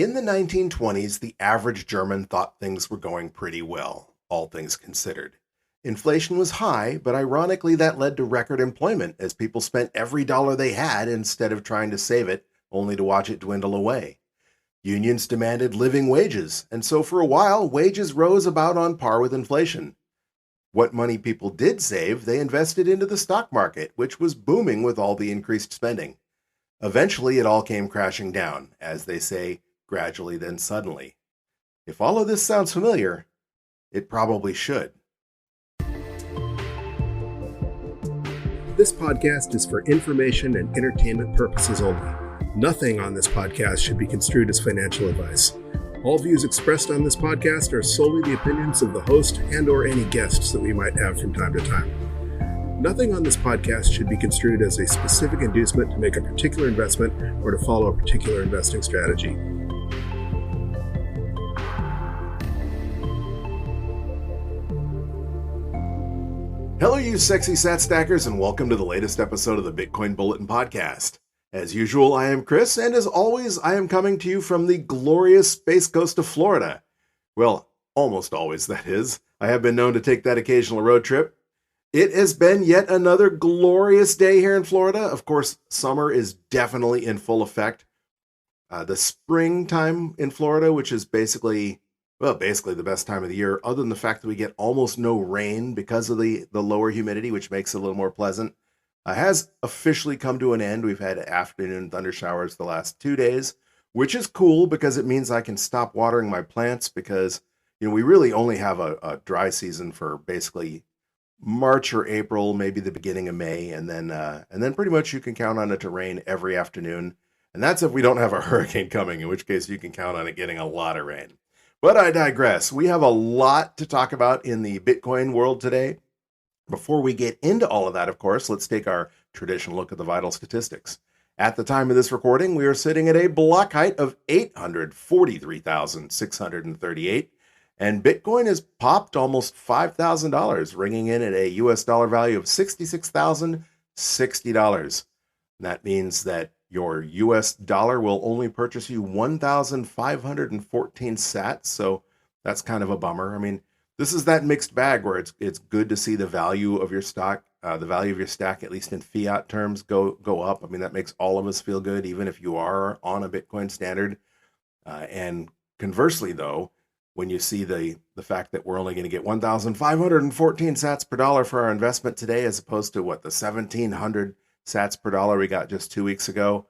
In the 1920s, the average German thought things were going pretty well, all things considered. Inflation was high, but ironically that led to record employment as people spent every dollar they had instead of trying to save it, only to watch it dwindle away. Unions demanded living wages, and so for a while, wages rose about on par with inflation. What money people did save, they invested into the stock market, which was booming with all the increased spending. Eventually, it all came crashing down, as they say, gradually then suddenly. If all of this sounds familiar, it probably should. This podcast is for information and entertainment purposes only. Nothing on this podcast should be construed as financial advice. All views expressed on this podcast are solely the opinions of the host and/or any guests that we might have from time to time. Nothing on this podcast should be construed as a specific inducement to make a particular investment or to follow a particular investing strategy. Hello, you sexy sat stackers, and welcome to the latest episode of the Bitcoin Bulletin Podcast. As usual, I am Chris, and as always, I am coming to you from the glorious Space Coast of Florida. Well, almost always, that is. I have been known to take that occasional road trip. It has been yet another glorious day here in Florida. Of course, summer is definitely in full effect. The springtime in Florida, which is basically the best time of the year, other than the fact that we get almost no rain because of the lower humidity, which makes it a little more pleasant, has officially come to an end. We've had afternoon thunder showers the last 2 days, which is cool because it means I can stop watering my plants because, we really only have a dry season for basically March or April, maybe the beginning of May, and then pretty much you can count on it to rain every afternoon. And that's if we don't have a hurricane coming, in which case you can count on it getting a lot of rain. But I digress. We have a lot to talk about in the Bitcoin world today. Before we get into all of that, of course, let's take our traditional look at the vital statistics. At the time of this recording, we are sitting at a block height of 843,638, and Bitcoin has popped almost $5,000, ringing in at a US dollar value of $66,060. That means that your US dollar will only purchase you 1,514 sats, so that's kind of a bummer. I mean, this is that mixed bag where it's good to see the value of your stock, the value of your stack, at least in fiat terms, go up. I mean, that makes all of us feel good, even if you are on a Bitcoin standard. And conversely, though, when you see the fact that we're only going to get 1,514 sats per dollar for our investment today, as opposed to the 1,700 sats per dollar we got just 2 weeks ago,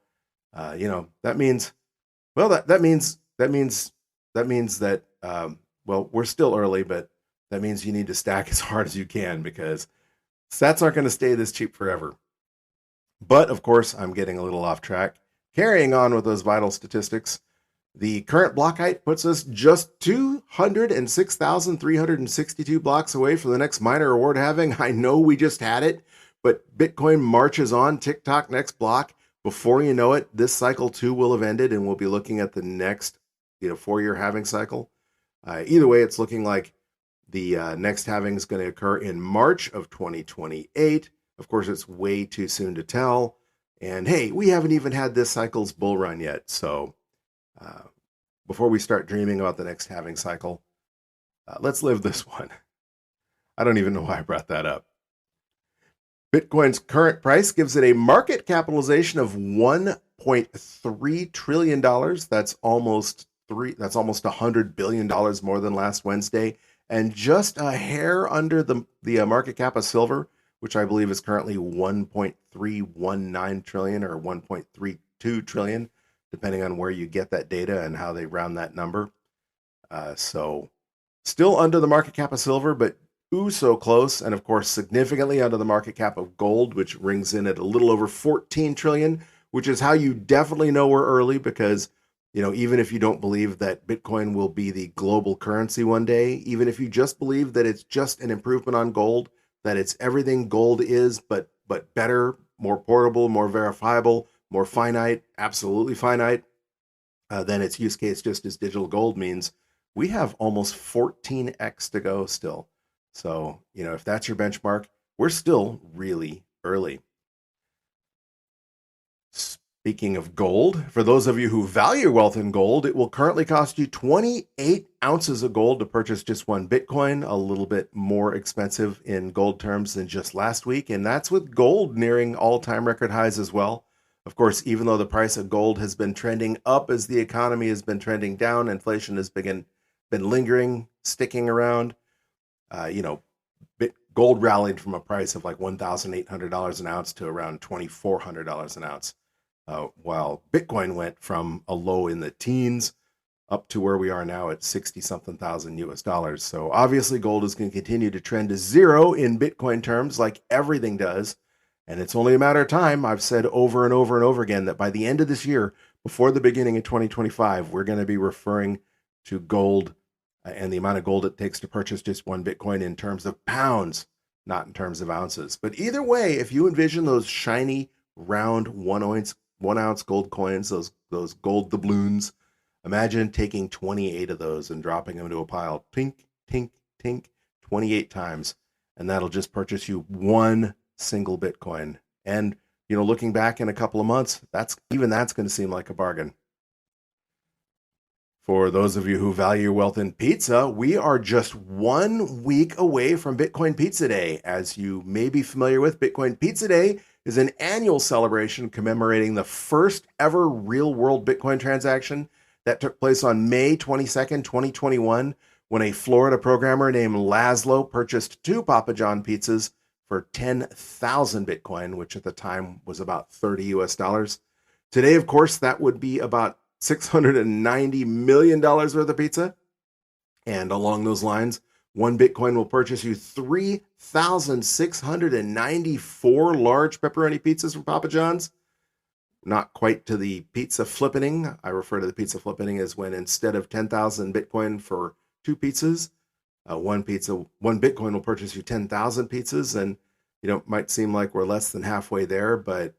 that means that we're still early, but that means you need to stack as hard as you can because sats aren't going to stay this cheap forever. But of course, I'm getting a little off track. Carrying on with those vital statistics, the current block height puts us just 206,362 blocks away from the next minor reward halving. I know we just had it, but Bitcoin marches on, tick-tock, next block. Before you know it, this cycle too will have ended, and we'll be looking at the next 4-year halving cycle. Either way, it's looking like the next halving is going to occur in March of 2028. Of course, it's way too soon to tell. And hey, we haven't even had this cycle's bull run yet. So before we start dreaming about the next halving cycle, let's live this one. I don't even know why I brought that up. Bitcoin's current price gives it a market capitalization of $1.3 trillion. That's almost $100 billion more than last Wednesday, and just a hair under the market cap of silver, which I believe is currently 1.319 trillion or 1.32 trillion, depending on where you get that data and how they round that number. So still under the market cap of silver, but so close, and of course significantly under the market cap of gold, which rings in at a little over 14 trillion, which is how you definitely know we're early because, even if you don't believe that Bitcoin will be the global currency one day, even if you just believe that it's just an improvement on gold, that it's everything gold is, but better, more portable, more verifiable, more finite, absolutely finite, then its use case just as digital gold means we have almost 14x to go still. So, if that's your benchmark, we're still really early. Speaking of gold, for those of you who value wealth in gold, it will currently cost you 28 ounces of gold to purchase just one Bitcoin, a little bit more expensive in gold terms than just last week. And that's with gold nearing all-time record highs as well. Of course, even though the price of gold has been trending up as the economy has been trending down, inflation has been lingering, sticking around. Gold rallied from a price of like $1,800 an ounce to around $2,400 an ounce. While Bitcoin went from a low in the teens up to where we are now at 60 something thousand US dollars. So obviously gold is going to continue to trend to zero in Bitcoin terms like everything does. And it's only a matter of time. I've said over and over and over again that by the end of this year, before the beginning of 2025, we're going to be referring to gold and the amount of gold it takes to purchase just one Bitcoin in terms of pounds, not in terms of ounces. But either way, if you envision those shiny, round 1 ounce gold coins, those gold doubloons. Imagine taking 28 of those and dropping them into a pile. Tink, tink, tink, 28 times. And that'll just purchase you one single Bitcoin. And, looking back in a couple of months, that's going to seem like a bargain. For those of you who value wealth in pizza, we are just 1 week away from Bitcoin Pizza Day. As you may be familiar with, Bitcoin Pizza Day is an annual celebration commemorating the first ever real-world Bitcoin transaction that took place on May 22nd, 2021, when a Florida programmer named Laszlo purchased 2 Papa John pizzas for 10,000 Bitcoin, which at the time was about $30 US. Today, of course, that would be about $690 million worth of pizza. And along those lines, one Bitcoin will purchase you 3,694 large pepperoni pizzas from Papa John's. Not quite to the pizza flippening. I refer to the pizza flippening as when instead of 10,000 Bitcoin for 2 pizzas, one Bitcoin will purchase you 10,000 pizzas. And, it might seem like we're less than halfway there, but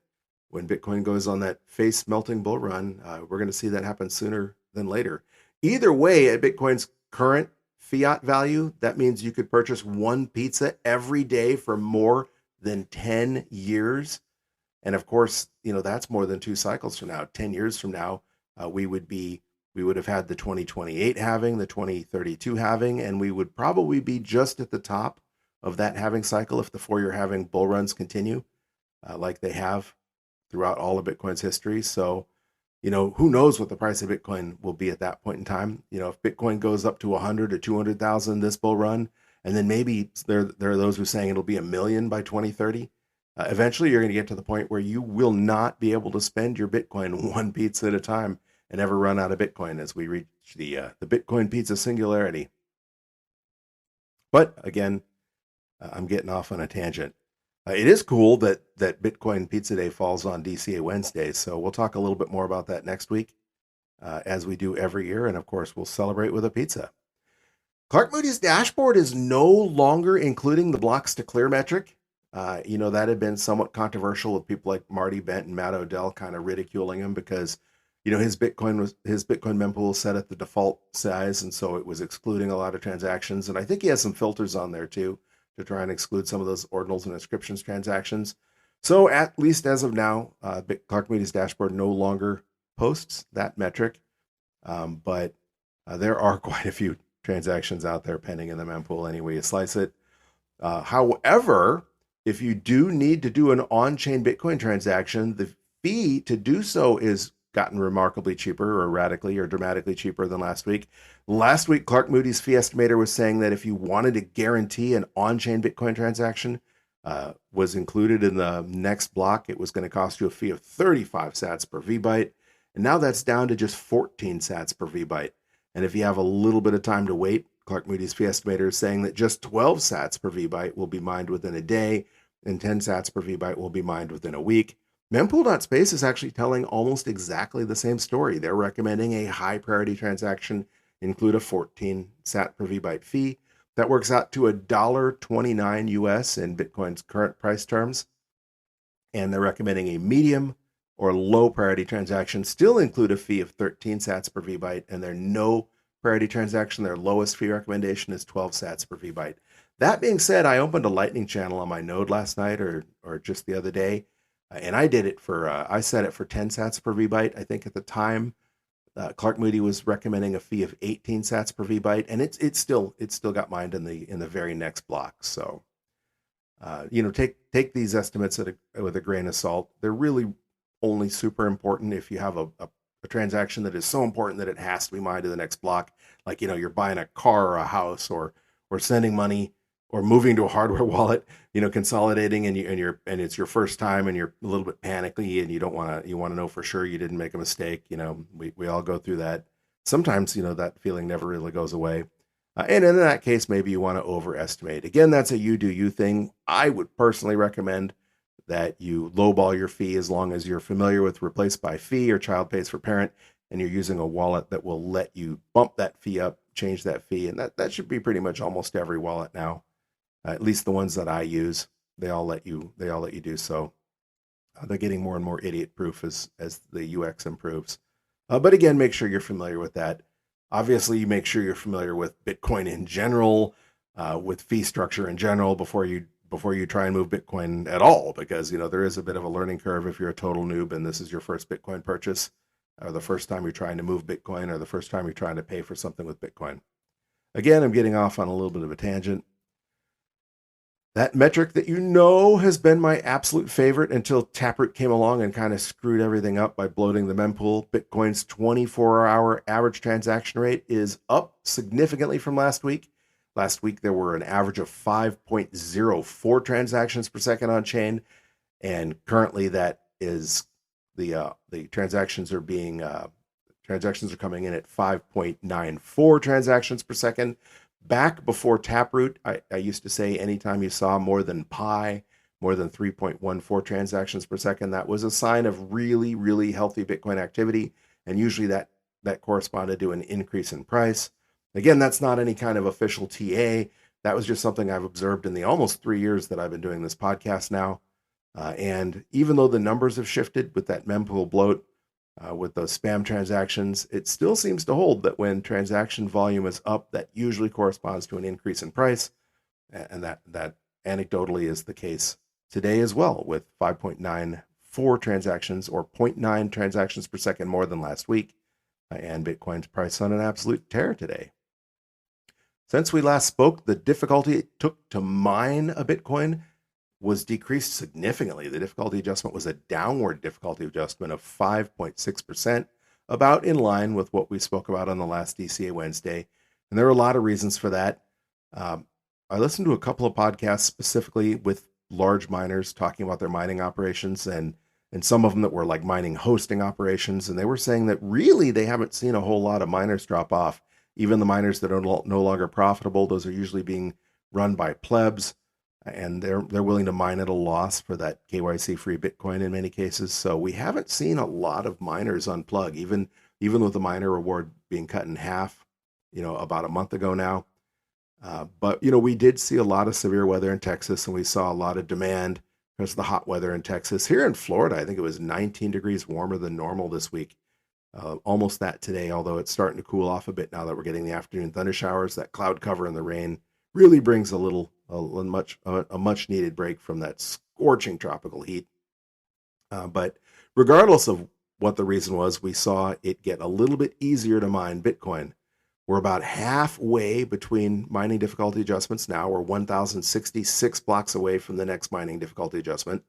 when Bitcoin goes on that face melting bull run, we're going to see that happen sooner than later. Either way, at Bitcoin's current fiat value, that means you could purchase one pizza every day for more than 10 years. And of course, that's more than 2 cycles from now. 10 years from now, we would have had the 2028 halving, the 2032 halving, and we would probably be just at the top of that halving cycle if the 4-year halving bull runs continue like they have throughout all of Bitcoin's history. So, who knows what the price of Bitcoin will be at that point in time. If Bitcoin goes up to 100 or 200,000 this bull run, and then maybe there are those who are saying it'll be 1 million by 2030. Eventually, you're going to get to the point where you will not be able to spend your Bitcoin one pizza at a time and ever run out of Bitcoin as we reach the Bitcoin pizza singularity. But again, I'm getting off on a tangent. It is cool that Bitcoin Pizza Day falls on DCA Wednesday, so we'll talk a little bit more about that next week, as we do every year, and of course, we'll celebrate with a pizza. Clark Moody's dashboard is no longer including the blocks to clear metric. That had been somewhat controversial with people like Marty Bent and Matt Odell kind of ridiculing him because, his Bitcoin mempool was set at the default size, and so it was excluding a lot of transactions. And I think he has some filters on there too, to try and exclude some of those ordinals and inscriptions transactions. So at least as of now, Clark Moody's dashboard no longer posts that metric, but there are quite a few transactions out there pending in the mempool any way you slice it. However, if you do need to do an on-chain Bitcoin transaction, the fee to do so is gotten remarkably cheaper or radically or dramatically cheaper than last week. Last week, Clark Moody's fee estimator was saying that if you wanted to guarantee an on-chain Bitcoin transaction was included in the next block, it was going to cost you a fee of 35 sats per VByte. And now that's down to just 14 sats per VByte. And if you have a little bit of time to wait, Clark Moody's fee estimator is saying that just 12 sats per VByte will be mined within a day and 10 sats per VByte will be mined within a week. Mempool.space is actually telling almost exactly the same story. They're recommending a high priority transaction include a 14 sat per VByte fee. That works out to $1.29 US in Bitcoin's current price terms. And they're recommending a medium or low priority transaction still include a fee of 13 sats per VByte, and their no priority transaction, their lowest fee recommendation is 12 sats per VByte. That being said, I opened a Lightning channel on my node last night or just the other day. And I did it for, I set it for 10 sats per VByte. I think at the time, Clark Moody was recommending a fee of 18 sats per VByte, and it's still got mined in the very next block. So, take these estimates with a grain of salt. They're really only super important if you have a transaction that is so important that it has to be mined to the next block. Like, you're buying a car or a house or sending money or moving to a hardware wallet, consolidating and it's your first time and you're a little bit panicky and you want to know for sure you didn't make a mistake. We all go through that. Sometimes, that feeling never really goes away. And in that case, maybe you want to overestimate. Again, that's a you do you thing. I would personally recommend that you lowball your fee as long as you're familiar with replace by fee or child pays for parent, and you're using a wallet that will let you bump that fee up, change that fee. And that should be pretty much almost every wallet now, at least the ones that I use. They all let you do so. They're getting more and more idiot proof as the UX improves. But again, make sure you're familiar with that. Obviously, you make sure you're familiar with Bitcoin in general, with fee structure in general before you try and move Bitcoin at all, because there is a bit of a learning curve if you're a total noob and this is your first Bitcoin purchase, or the first time you're trying to move Bitcoin, or the first time you're trying to pay for something with Bitcoin. Again, I'm getting off on a little bit of a tangent. That metric that has been my absolute favorite until Taproot came along and kind of screwed everything up by bloating the mempool. Bitcoin's 24-hour average transaction rate is up significantly from last week. Last week, there were an average of 5.04 transactions per second on chain. And currently that is the transactions are coming in at 5.94 transactions per second. Back before Taproot, I used to say anytime you saw more than 3.14 transactions per second, that was a sign of really, really healthy Bitcoin activity. And usually that corresponded to an increase in price. Again, that's not any kind of official TA. That was just something I've observed in the almost 3 years that I've been doing this podcast now. And even though the numbers have shifted with that mempool bloat, with those spam transactions, it still seems to hold that when transaction volume is up, that usually corresponds to an increase in price. And that anecdotally is the case today as well, with 5.94 transactions, or 0.9 transactions per second more than last week. And Bitcoin's price on an absolute tear today. Since we last spoke, the difficulty it took to mine a Bitcoin was decreased significantly. The difficulty adjustment was a downward difficulty adjustment of 5.6%, about in line with what we spoke about on the last DCA Wednesday. And there are a lot of reasons for that. I listened to a couple of podcasts specifically with large miners talking about their mining operations, and some of them that were like mining hosting operations. And they were saying that really they haven't seen a whole lot of miners drop off. Even the miners that are no longer profitable, those are usually being run by plebs, and they're willing to mine at a loss for that KYC-free Bitcoin in many cases. So we haven't seen a lot of miners unplug, even with the miner reward being cut in half, about a month ago now. But we did see a lot of severe weather in Texas, and we saw a lot of demand because of the hot weather in Texas. Here in Florida, I think it was 19 degrees warmer than normal this week. Almost that today, although it's starting to cool off a bit now that we're getting the afternoon thunder showers. That cloud cover and the rain really brings a much needed break from that scorching tropical heat. But regardless of what the reason was, we saw it get a little bit easier to mine Bitcoin. We're about halfway between mining difficulty adjustments now. We're 1,066 blocks away from the next mining difficulty adjustment.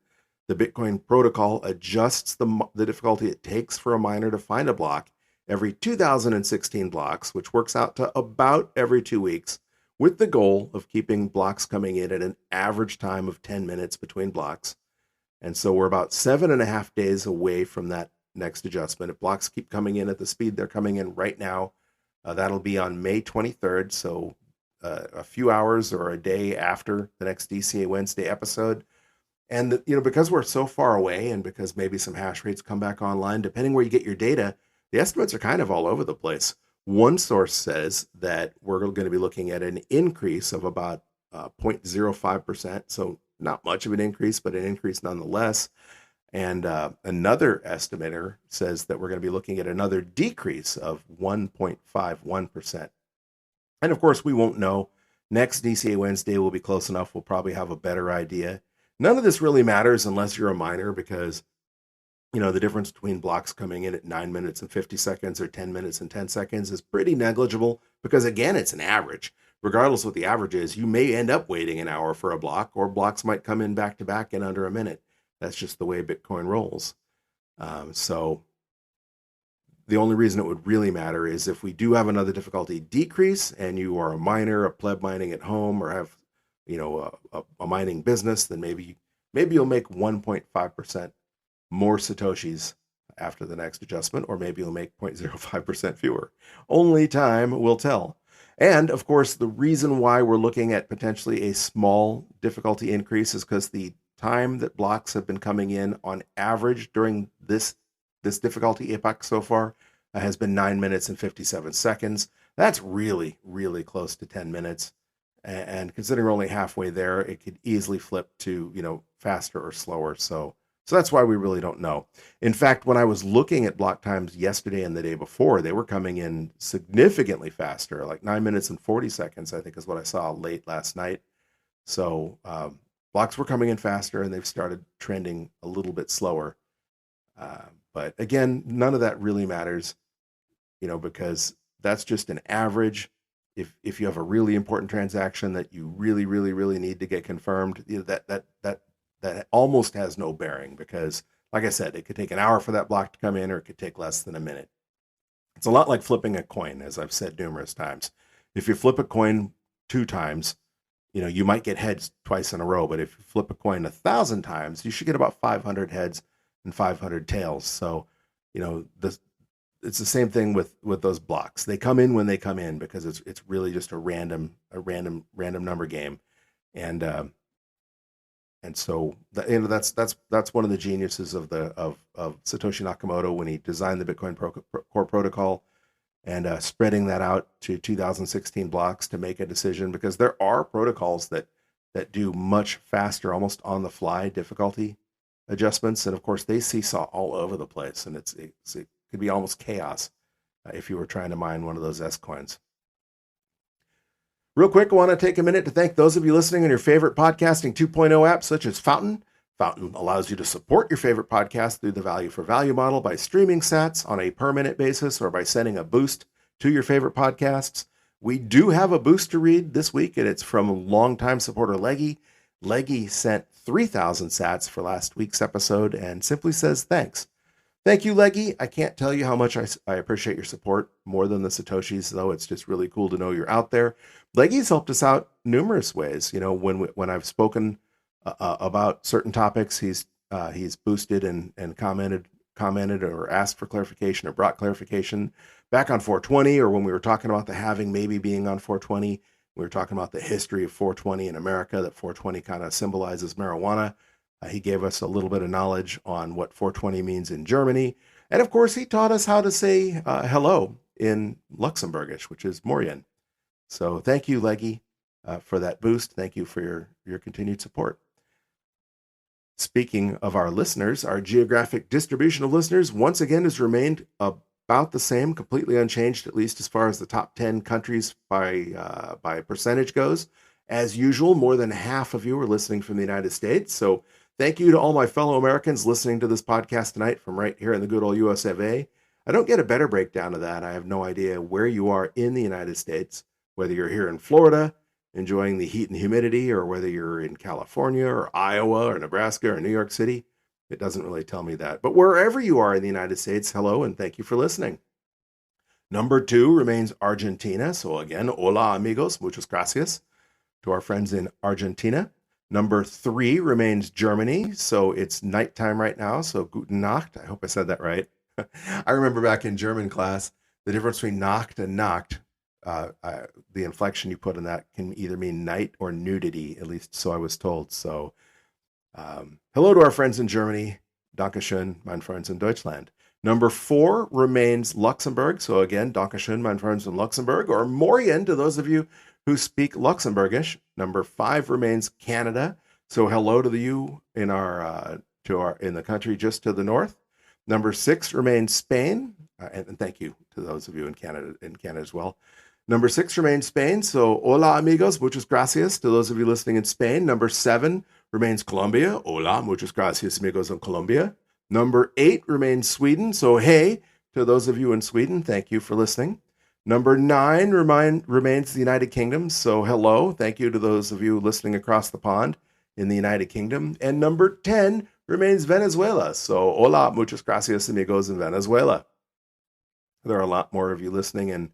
The Bitcoin protocol adjusts the difficulty it takes for a miner to find a block every 2,016 blocks, which works out to about every 2 weeks, with the goal of keeping blocks coming in at an average time of 10 minutes between blocks. And so we're about 7.5 days away from that next adjustment. If blocks keep coming in at the speed they're coming in right now, that'll be on May 23rd, so a few hours or a day after the next DCA Wednesday episode. And because we're so far away, and because maybe some hash rates come back online, depending where you get your data, the estimates are kind of all over the place. One source says that we're going to be looking at an increase of about 0.05%, so not much of an increase, but an increase nonetheless. And another estimator says that we're going to be looking at another decrease of 1.51%. And of course, we won't know. Next DCA Wednesday will be close enough. We'll probably have a better idea. None of this really matters unless you're a miner, because the difference between blocks coming in at 9 minutes and 50 seconds or 10 minutes and 10 seconds is pretty negligible, because again, it's an average. Regardless of what the average is, you may end up waiting an hour for a block, or blocks might come in back to back in under a minute. That's just the way Bitcoin rolls. So the only reason it would really matter is if we do have another difficulty decrease and you are a miner, a pleb mining at home, or have a mining business, then maybe you'll make 1.5% more Satoshis after the next adjustment, or maybe you'll make 0.05% fewer. Only time will tell. And of course, the reason why we're looking at potentially a small difficulty increase is because the time that blocks have been coming in on average during this difficulty epoch so far has been 9 minutes and 57 seconds. That's really, really close to 10 minutes. And considering we're only halfway there, it could easily flip to, faster or slower. So that's why we really don't know. In fact, when I was looking at block times yesterday and the day before, they were coming in significantly faster, like 9 minutes and 40 seconds, I think is what I saw late last night. So blocks were coming in faster, and they've started trending a little bit slower. But again, none of that really matters, because that's just an average. If you have a really important transaction that you really, really, really need to get confirmed, that almost has no bearing, because, like I said, it could take an hour for that block to come in, or it could take less than a minute. It's a lot like flipping a coin, as I've said numerous times. If you flip a coin 2 times, you might get heads twice in a row, but if you flip a coin 1,000 times, you should get about 500 heads and 500 tails. So, it's the same thing with those blocks. They come in when they come in, because it's really just a random number game. And so that's one of the geniuses of Satoshi Nakamoto when he designed the Bitcoin Core protocol, and spreading that out to 2016 blocks to make a decision, because there are protocols that do much faster, almost on the fly difficulty adjustments, and of course they seesaw all over the place, and it could be almost chaos if you were trying to mine one of those S coins. Real quick, I want to take a minute to thank those of you listening on your favorite podcasting 2.0 apps, such as Fountain. Fountain allows you to support your favorite podcast through the value for value model by streaming sats on a per minute basis, or by sending a boost to your favorite podcasts. We do have a boost to read this week, and it's from longtime supporter Leggy. Leggy sent 3,000 sats for last week's episode and simply says thanks. Thank you, Leggy. I can't tell you how much I appreciate your support, more than the Satoshis, though. It's just really cool to know you're out there. Leggy's helped us out numerous ways. When I've spoken about certain topics, he's boosted and commented or asked for clarification, or brought clarification back on 420, or when we were talking about the halving maybe being on 420. We were talking about the history of 420 in America, that 420 kind of symbolizes marijuana. He gave us a little bit of knowledge on what 420 means in Germany. And of course, he taught us how to say hello in Luxembourgish, which is Morian. So thank you, Leggy, for that boost. Thank you for your continued support. Speaking of our listeners, our geographic distribution of listeners once again has remained about the same, completely unchanged, at least as far as the top 10 countries by percentage goes. As usual, more than half of you are listening from the United States. So thank you to all my fellow Americans listening to this podcast tonight from right here in the good old US of A. I don't get a better breakdown of that. I have no idea where you are in the United States, whether you're here in Florida enjoying the heat and humidity, or whether you're in California or Iowa or Nebraska or New York City. It doesn't really tell me that. But wherever you are in the United States, hello, and thank you for listening. Number 2 remains Argentina. So again, hola amigos, muchas gracias to our friends in Argentina. Number 3 remains Germany. So it's nighttime right now. So guten Nacht. I hope I said that right. I remember back in German class, the difference between Nacht and Nacht, the inflection you put in that can either mean night or nudity, at least so I was told. So hello to our friends in Germany. Dankeschön, mein Freunde in Deutschland. Number 4 remains Luxembourg. So again, Dankeschön, mein Freunde in Luxembourg, or Morian to those of you who speak Luxembourgish. Number 5 remains Canada. So hello to you in in the country just to the north. Number 6 remains Spain, and thank you to those of you in Canada as well. Number 6 remains Spain. So hola amigos, muchas gracias to those of you listening in Spain. Number 7 remains Colombia. Hola, muchas gracias, amigos in Colombia. Number 8 remains Sweden. So, hey, to those of you in Sweden, thank you for listening. Number 9 remains the United Kingdom. So, hello. Thank you to those of you listening across the pond in the United Kingdom. And number 10 remains Venezuela. So, hola, muchas gracias, amigos in Venezuela. There are a lot more of you listening in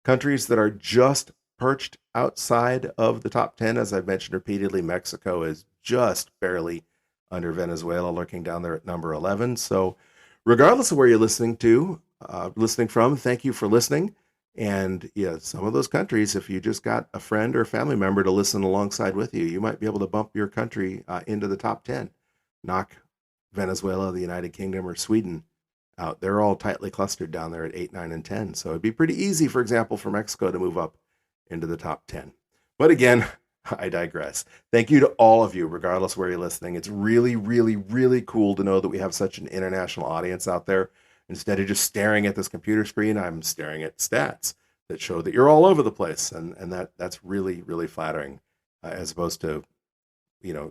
countries that are just perched outside of the top 10. As I've mentioned repeatedly, Mexico is just barely under Venezuela, lurking down there at number 11. So regardless of where you're listening from, thank you for listening. And yeah, some of those countries, if you just got a friend or a family member to listen alongside with you, you might be able to bump your country into the top 10. Knock Venezuela, the United Kingdom, or Sweden out. They're all tightly clustered down there at 8, 9, and 10. So it'd be pretty easy, for example, for Mexico to move up into the top 10. But again, I digress. Thank you to all of you, regardless of where you're listening. It's really, really, really cool to know that we have such an international audience out there. Instead of just staring at this computer screen, I'm staring at stats that show that you're all over the place. And that's really, really flattering, as opposed to,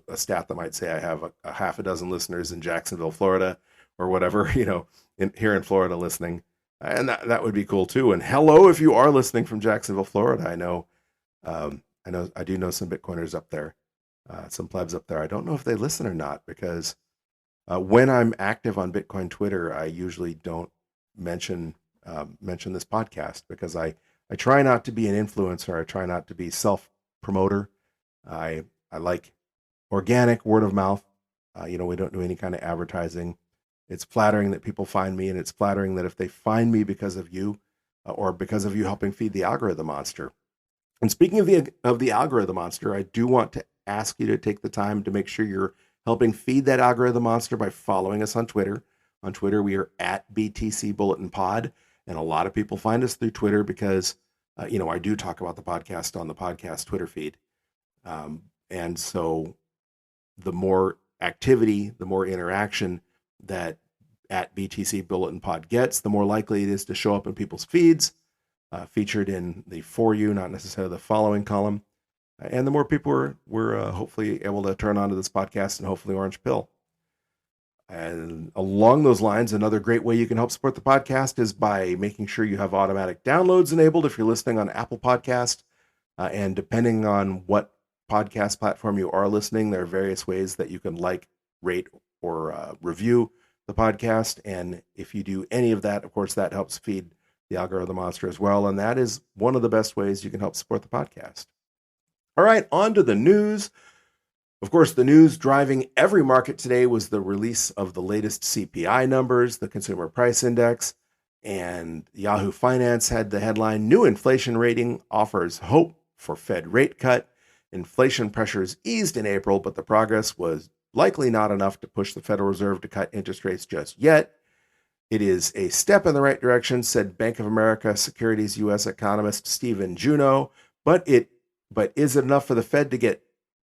a stat that might say I have a half a dozen listeners in Jacksonville, Florida, or whatever, here in Florida listening. And that would be cool too. And hello, if you are listening from Jacksonville, Florida. I do know some Bitcoiners up there, some plebs up there. I don't know if they listen or not, because when I'm active on Bitcoin Twitter, I usually don't mention this podcast, because I try not to be an influencer. I try not to be self-promoter. I like organic word of mouth. We don't do any kind of advertising. It's flattering that people find me, and it's flattering that if they find me because of you, or because of you helping feed the algorithm monster. And speaking of the algorithm monster, I do want to ask you to take the time to make sure you're helping feed that algorithm monster by following us on Twitter. On Twitter, we are at BTC Bulletin Pod, and a lot of people find us through Twitter because, I do talk about the podcast on the podcast Twitter feed. And so the more activity, the more interaction that at BTC Bulletin Pod gets, the more likely it is to show up in people's feeds, featured in the For You, not necessarily the Following column. And the more people we're hopefully able to turn onto this podcast, and hopefully Orange Pill. And along those lines, another great way you can help support the podcast is by making sure you have automatic downloads enabled if you're listening on Apple Podcast. And depending on what podcast platform you are listening, there are various ways that you can rate, or review the podcast. And if you do any of that, of course, that helps feed the algorithm monster as well. And that is one of the best ways you can help support the podcast. All right, on to the news. Of course, the news driving every market today was the release of the latest CPI numbers, the Consumer Price Index, and Yahoo Finance had the headline, "New inflation rating offers hope for Fed rate cut. Inflation pressures eased in April, but the progress was likely not enough to push the Federal Reserve to cut interest rates just yet. It is a step in the right direction," said Bank of America Securities U.S. economist Stephen Juneau, but is it enough for the Fed to get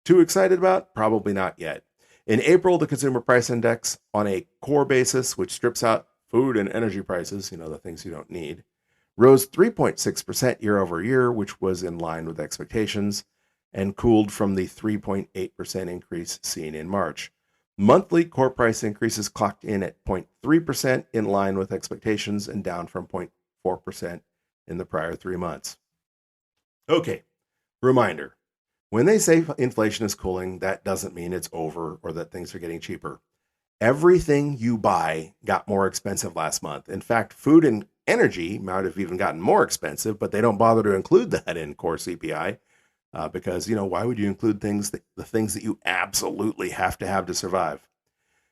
too excited about? Probably not yet. In April, the Consumer Price Index, on a core basis, which strips out food and energy prices, the things you don't need, rose 3.6% year over year, which was in line with expectations, and cooled from the 3.8% increase seen in March. Monthly core price increases clocked in at 0.3%, in line with expectations, and down from 0.4% in the prior 3 months. Okay, reminder. When they say inflation is cooling, that doesn't mean it's over or that things are getting cheaper. Everything you buy got more expensive last month. In fact, food and energy might have even gotten more expensive, but they don't bother to include that in core CPI. Because, why would you include the things that you absolutely have to survive?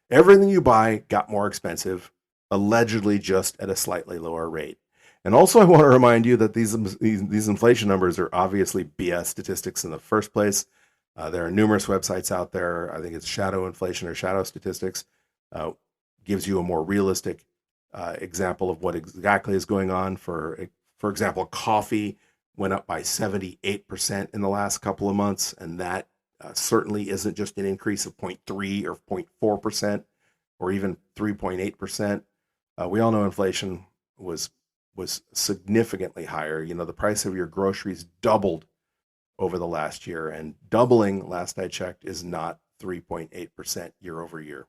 Everything you buy got more expensive, allegedly just at a slightly lower rate. And also, I want to remind you that these inflation numbers are obviously BS statistics in the first place. There are numerous websites out there. I think it's Shadow Inflation or Shadow Statistics, gives you a more realistic example of what exactly is going on. For example, coffee went up by 78% in the last couple of months, and that certainly isn't just an increase of 0.3 or 0.4% or even 3.8%. We all know inflation was significantly higher. The price of your groceries doubled over the last year, and doubling, last I checked, is not 3.8% year over year.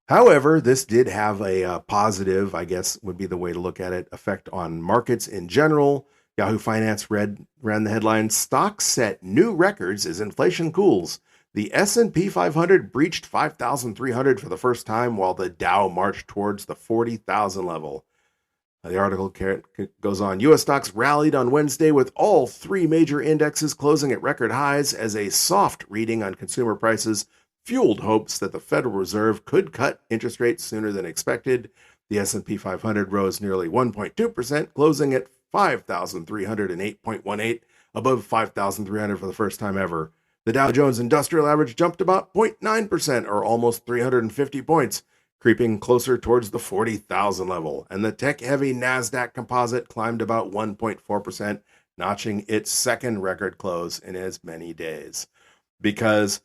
However, this did have a positive, I guess would be the way to look at it, effect on markets in general. Yahoo Finance ran the headline, "Stocks set new records as inflation cools. The S&P 500 breached 5,300 for the first time, while the Dow marched towards the 40,000 level." The article goes on, U.S. stocks rallied on Wednesday with all three major indexes closing at record highs as a soft reading on consumer prices fueled hopes that the Federal Reserve could cut interest rates sooner than expected. The S&P 500 rose nearly 1.2%, closing at 5,308.18, above 5,300 for the first time ever. The Dow Jones Industrial Average jumped about 0.9%, or almost 350 points, creeping closer towards the 40,000 level. And the tech-heavy NASDAQ Composite climbed about 1.4%, notching its second record close in as many days. Because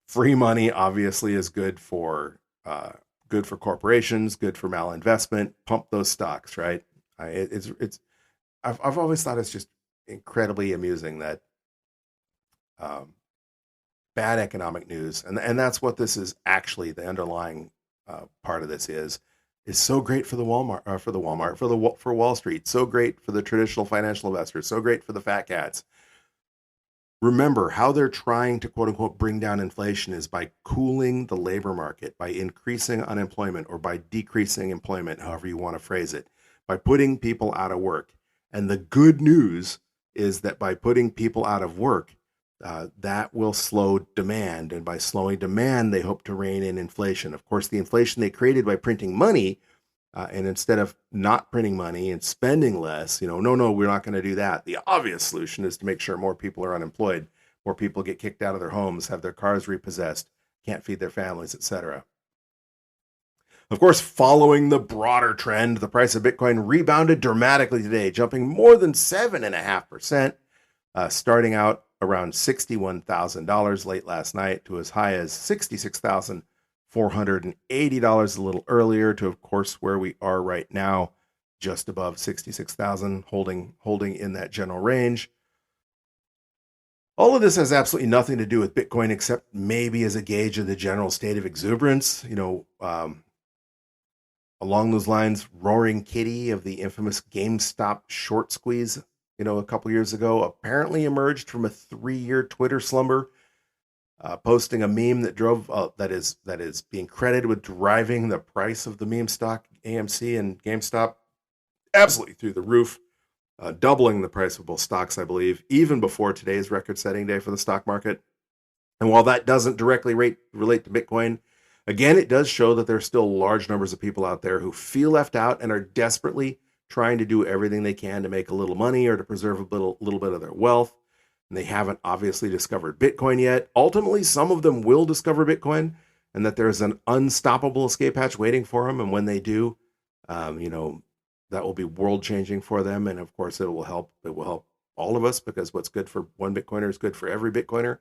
free money obviously is good for corporations, good for malinvestment. Pump those stocks, right? I've always thought it's just incredibly amusing that bad economic news, and that's what this is actually. The underlying part of this is so great for for Wall Street, so great for the traditional financial investors, so great for the fat cats. Remember, how they're trying to, quote unquote, bring down inflation is by cooling the labor market, by increasing unemployment, or by decreasing employment, however you want to phrase it, by putting people out of work. And the good news is that by putting people out of work, that will slow demand. And by slowing demand, they hope to rein in inflation. Of course, the inflation they created by printing money, and instead of not printing money and spending less, no, we're not going to do that. The obvious solution is to make sure more people are unemployed, more people get kicked out of their homes, have their cars repossessed, can't feed their families, etc. Of course, following the broader trend, the price of Bitcoin rebounded dramatically today, jumping more than 7.5%, starting out around $61,000 late last night to as high as $66,480 a little earlier, to, of course, where we are right now, just above 66,000, holding in that general range. All of this has absolutely nothing to do with Bitcoin, except maybe as a gauge of the general state of exuberance. Along those lines, Roaring Kitty of the infamous GameStop short squeeze, a couple years ago, apparently emerged from a 3-year Twitter slumber, posting a meme that is being credited with driving the price of the meme stock AMC and GameStop absolutely through the roof, doubling the price of both stocks, I believe, even before today's record-setting day for the stock market. And while that doesn't directly relate to Bitcoin, again, it does show that there are still large numbers of people out there who feel left out and are desperately trying to do everything they can to make a little money or to preserve a little bit of their wealth. And they haven't obviously discovered Bitcoin yet. Ultimately, some of them will discover Bitcoin, and that there's an unstoppable escape hatch waiting for them. And when they do, that will be world-changing for them. And of course, it will help all of us, because what's good for one Bitcoiner is good for every Bitcoiner.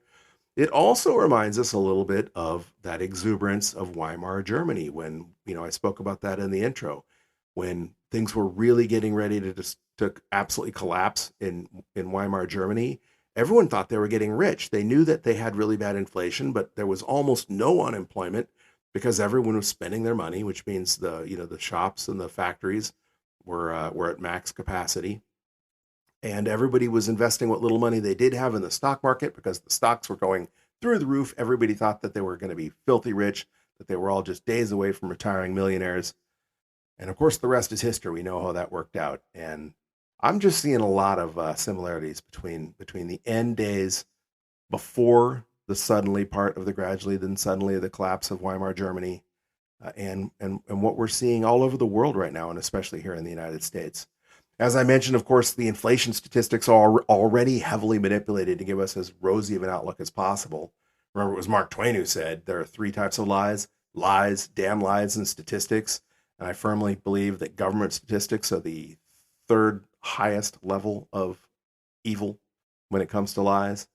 It also reminds us a little bit of that exuberance of Weimar Germany, when, I spoke about that in the intro, when things were really getting ready to absolutely collapse in Weimar Germany. Everyone thought they were getting rich. They knew that they had really bad inflation, but there was almost no unemployment because everyone was spending their money, which means the shops and the factories were at max capacity. And everybody was investing what little money they did have in the stock market because the stocks were going through the roof. Everybody thought that they were going to be filthy rich, that they were all just days away from retiring millionaires. And of course, the rest is history. We know how that worked out. And I'm just seeing a lot of similarities between the end days before the suddenly part of the gradually, then suddenly the collapse of Weimar Germany, and what we're seeing all over the world right now, and especially here in the United States. As I mentioned, of course, the inflation statistics are already heavily manipulated to give us as rosy of an outlook as possible. Remember, it was Mark Twain who said there are 3 types of lies: damn lies, and statistics. And I firmly believe that government statistics are the 3rd highest level of evil when it comes to lies.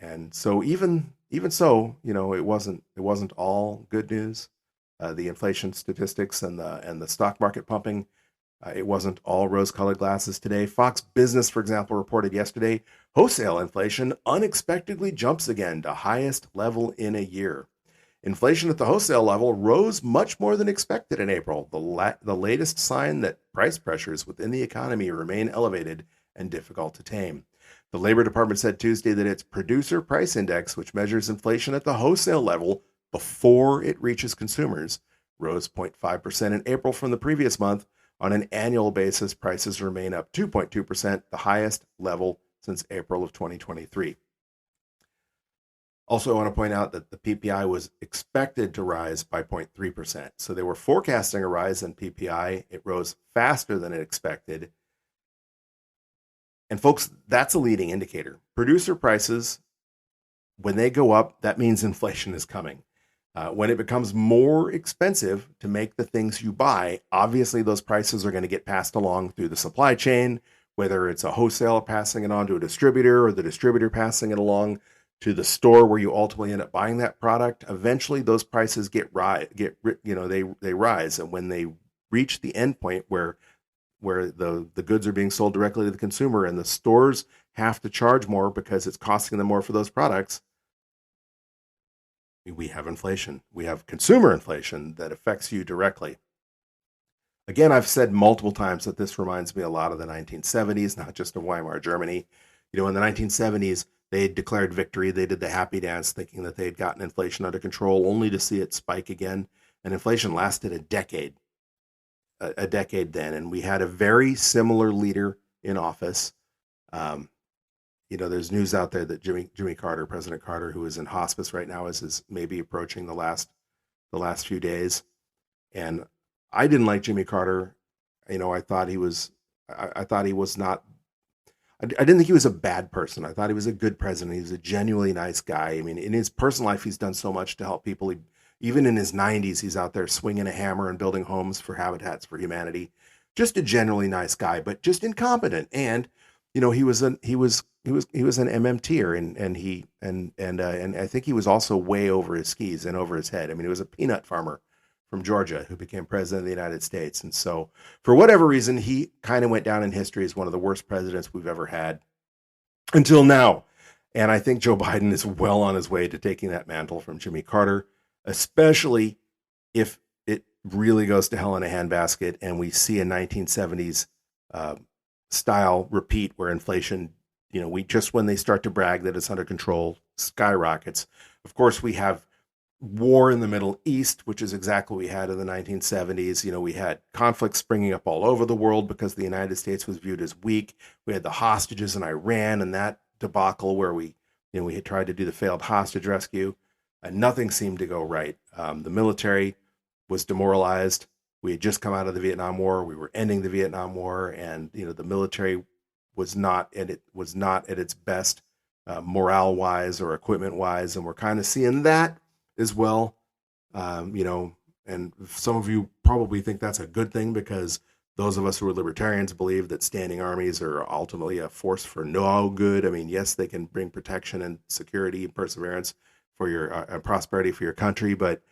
And so even so, it wasn't all good news. The inflation statistics and the stock market pumping It wasn't all rose-colored glasses today. Fox Business, for example, reported yesterday, wholesale inflation unexpectedly jumps again to highest level in a year. Inflation at the wholesale level rose much more than expected in April, the latest sign that price pressures within the economy remain elevated and difficult to tame. The Labor Department said Tuesday that its producer price index, which measures inflation at the wholesale level before it reaches consumers, rose 0.5% in April from the previous month. On an annual basis, prices remain up 2.2%, the highest level since April of 2023. Also, I want to point out that the PPI was expected to rise by 0.3%. So they were forecasting a rise in PPI. It rose faster than it expected. And folks, that's a leading indicator. Producer prices, when they go up, that means inflation is coming. When it becomes more expensive to make the things you buy, obviously those prices are going to get passed along through the supply chain, whether it's a wholesaler passing it on to a distributor or the distributor passing it along to the store where you ultimately end up buying that product. Eventually those prices they rise. And when they reach the end point where the goods are being sold directly to the consumer and the stores have to charge more because it's costing them more for those products, we have inflation. We have consumer inflation that affects you directly. Again, I've said multiple times that this reminds me a lot of the 1970s, not just of Weimar Germany. In the 1970s, they had declared victory. They did the happy dance thinking that they had gotten inflation under control, only to see it spike again. And inflation lasted a decade then. And we had a very similar leader in office. There's news out there that Jimmy Carter, President Carter, who is in hospice right now, is maybe approaching the last few days. And I didn't like Jimmy Carter. I thought he was not. I didn't think he was a bad person. I thought he was a good president. He was a genuinely nice guy. I mean, in his personal life, he's done so much to help people. Even in his 90s, he's out there swinging a hammer and building homes for Habitats for Humanity. Just a generally nice guy, but just incompetent. And he was an MMTer, and I think he was also way over his skis and over his head. I mean, he was a peanut farmer from Georgia who became president of the United States. And so for whatever reason, he kind of went down in history as one of the worst presidents we've ever had until now. And I think Joe Biden is well on his way to taking that mantle from Jimmy Carter, especially if it really goes to hell in a handbasket and we see a 1970s style repeat where inflation, when they start to brag that it's under control, skyrockets. Of course, we have war in the Middle East, which is exactly what we had in the 1970s. We had conflicts springing up all over the world because the United States was viewed as weak. We had the hostages in Iran and that debacle where we had tried to do the failed hostage rescue, and nothing seemed to go right. The military was demoralized. We had just come out of the Vietnam War. We were ending the Vietnam War, and the military was not at its best morale-wise or equipment-wise, and we're kind of seeing that as well. And some of you probably think that's a good thing because those of us who are libertarians believe that standing armies are ultimately a force for no good. I mean, yes, they can bring protection and security and perseverance for your prosperity for your country, but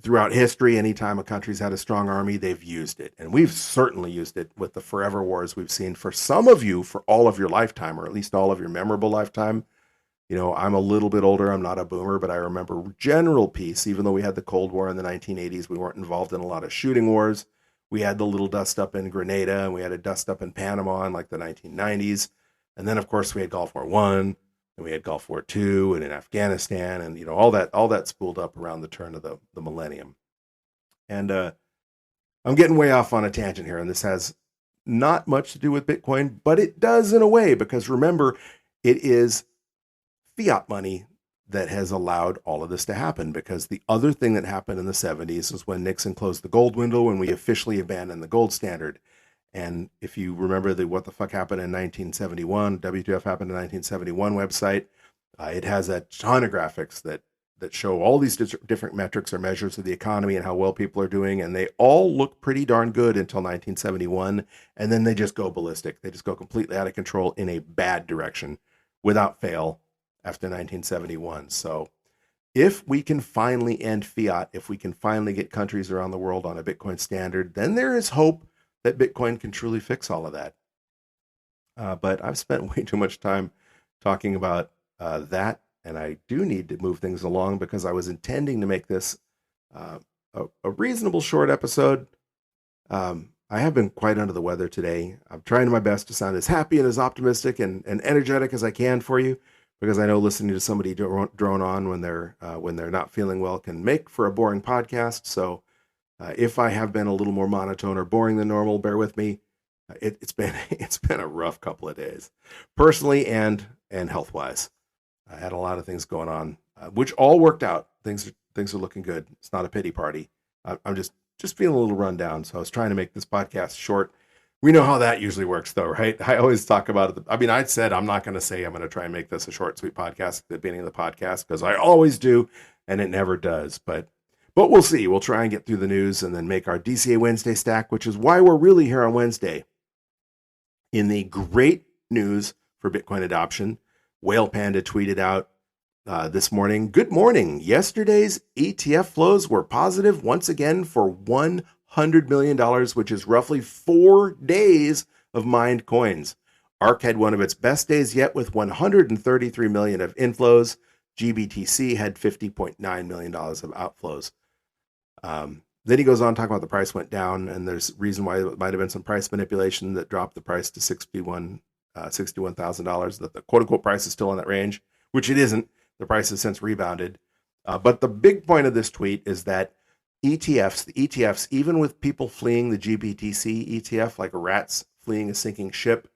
throughout history, anytime a country's had a strong army, they've used it. And we've certainly used it with the forever wars we've seen for some of you for all of your lifetime, or at least all of your memorable lifetime. I'm a little bit older. I'm not a boomer, but I remember general peace. Even though we had the Cold War in the 1980s, we weren't involved in a lot of shooting wars. We had the little dust up in Grenada, and we had a dust up in Panama in like the 1990s. And then, of course, we had Gulf War I, and we had Gulf War II, and in Afghanistan, and all that spooled up around the turn of the millennium. And I'm getting way off on a tangent here, and this has not much to do with Bitcoin, but it does in a way, because remember, it is fiat money that has allowed all of this to happen, because the other thing that happened in the 70s was when Nixon closed the gold window and we officially abandoned the gold standard. And if you remember the What the Fuck Happened in 1971, WTF Happened in 1971 website, it has a ton of graphics that show all these different metrics or measures of the economy and how well people are doing. And they all look pretty darn good until 1971. And then they just go ballistic. They just go completely out of control in a bad direction without fail after 1971. So if we can finally end fiat, if we can finally get countries around the world on a Bitcoin standard, then there is hope that Bitcoin can truly fix all of that. But I've spent way too much time talking about that, and I do need to move things along because I was intending to make this a reasonable short episode. I have been quite under the weather today. I'm trying my best to sound as happy and as optimistic and energetic as I can for you, because I know listening to somebody drone on when they're not feeling well can make for a boring podcast. So if I have been a little more monotone or boring than normal, bear with me. It's been a rough couple of days, personally and health wise. I had a lot of things going on, which all worked out. Things are looking good. It's not a pity party. I'm just feeling a little run down. So I was trying to make this podcast short. We know how that usually works, though, right? I always talk about it. I mean, I said I'm not going to say I'm going to try and make this a short, sweet podcast at the beginning of the podcast, because I always do, and it never does. But we'll see. We'll try and get through the news and then make our DCA Wednesday stack, which is why we're really here on Wednesday. In the great news for Bitcoin adoption, Whale Panda tweeted out this morning, "Good morning. Yesterday's ETF flows were positive once again for $100 million, which is roughly 4 days of mined coins. ARK had one of its best days yet with $133 million of inflows. GBTC had $50.9 million of outflows." Then he goes on to talk about the price went down, and there's reason why it might have been some price manipulation that dropped the price to $61,000, that the quote-unquote price is still in that range, which it isn't. The price has since rebounded. But the big point of this tweet is that the ETFs, even with people fleeing the GBTC ETF like rats fleeing a sinking ship,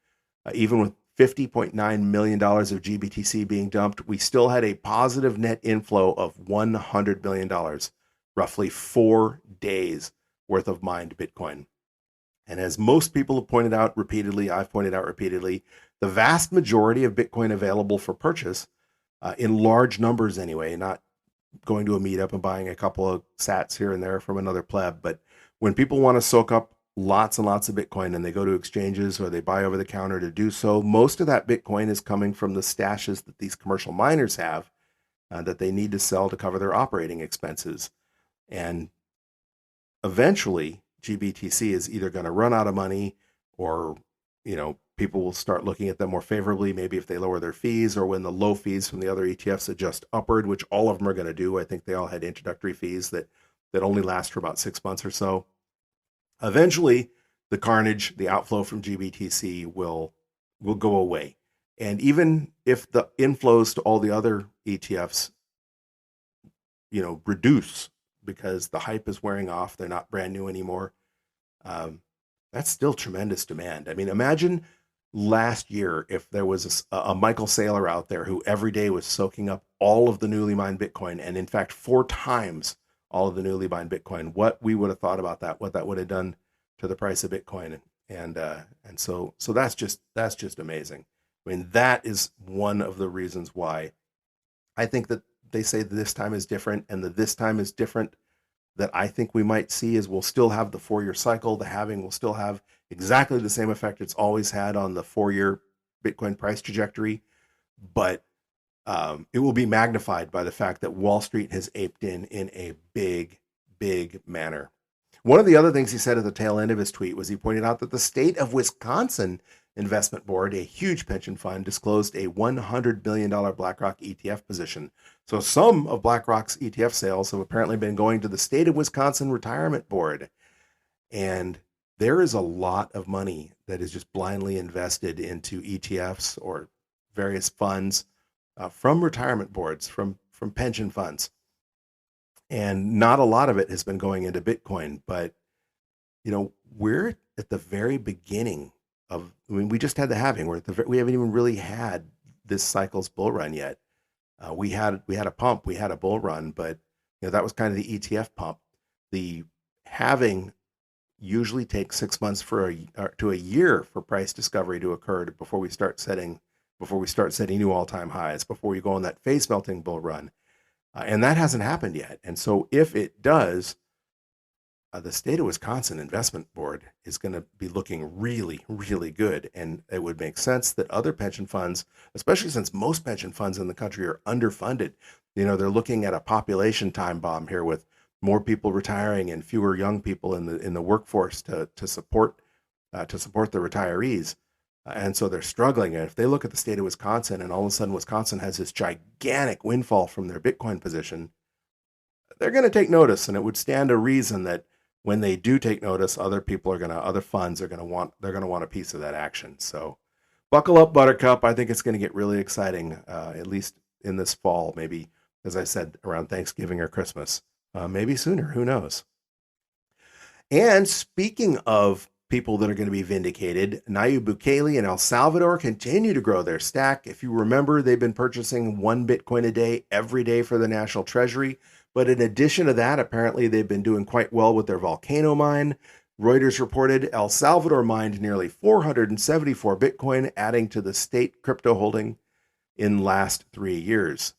even with $50.9 million of GBTC being dumped, we still had a positive net inflow of $100 million. Roughly 4 days worth of mined Bitcoin. And as most people have pointed out repeatedly, I've pointed out repeatedly, the vast majority of Bitcoin available for purchase, in large numbers anyway, not going to a meetup and buying a couple of sats here and there from another pleb, but when people want to soak up lots and lots of Bitcoin and they go to exchanges or they buy over the counter to do so, most of that Bitcoin is coming from the stashes that these commercial miners have that they need to sell to cover their operating expenses. And eventually GBTC is either going to run out of money, or, people will start looking at them more favorably, maybe if they lower their fees, or when the low fees from the other ETFs adjust upward, which all of them are going to do. I think they all had introductory fees that only last for about 6 months or so. Eventually the carnage, the outflow from GBTC will go away. And even if the inflows to all the other ETFs, reduce, because the hype is wearing off, they're not brand new anymore, that's still tremendous demand. I mean, imagine last year if there was a Michael Saylor out there who every day was soaking up all of the newly mined Bitcoin, and in fact 4 times all of the newly mined Bitcoin, what we would have thought about that, what that would have done to the price of Bitcoin. And so that's just amazing. I mean, that is one of the reasons why I think that they say that this time is different, and that this time is different that I think we might see is we'll still have the 4-year cycle. The halving will still have exactly the same effect it's always had on the 4-year Bitcoin price trajectory, but it will be magnified by the fact that Wall Street has aped in a big, big manner. One of the other things he said at the tail end of his tweet was he pointed out that the state of Wisconsin Investment Board, a huge pension fund, disclosed a $100 billion BlackRock ETF position. So some of BlackRock's ETF sales have apparently been going to the state of Wisconsin Retirement Board. And there is a lot of money that is just blindly invested into ETFs or various funds from retirement boards, from pension funds. And not a lot of it has been going into Bitcoin, but we're at the very beginning of, we just had the halving. We haven't even really had this cycle's bull run yet. We had a pump, we had a bull run, but that was kind of the ETF pump. The halving usually takes 6 months to a year for price discovery to occur before we start setting new all-time highs, before we go on that face melting bull run. And that hasn't happened yet. And so if it does, the state of Wisconsin Investment Board is going to be looking really, really good. And it would make sense that other pension funds, especially since most pension funds in the country are underfunded, they're looking at a population time bomb here with more people retiring and fewer young people in the workforce to support to support the retirees. And so they're struggling. And if they look at the state of Wisconsin and all of a sudden Wisconsin has this gigantic windfall from their Bitcoin position, they're going to take notice. And it would stand to reason that when they do take notice, other funds are going to want a piece of that action. So buckle up, Buttercup. I think it's going to get really exciting, at least in this fall, maybe, as I said, around Thanksgiving or Christmas, maybe sooner, who knows? And speaking of people that are going to be vindicated, Nayib Bukele and El Salvador continue to grow their stack. If you remember, they've been purchasing 1 Bitcoin a day every day for the National Treasury. But in addition to that, apparently they've been doing quite well with their volcano mine. Reuters reported El Salvador mined nearly 474 Bitcoin, adding to the state crypto holding in last 3 years.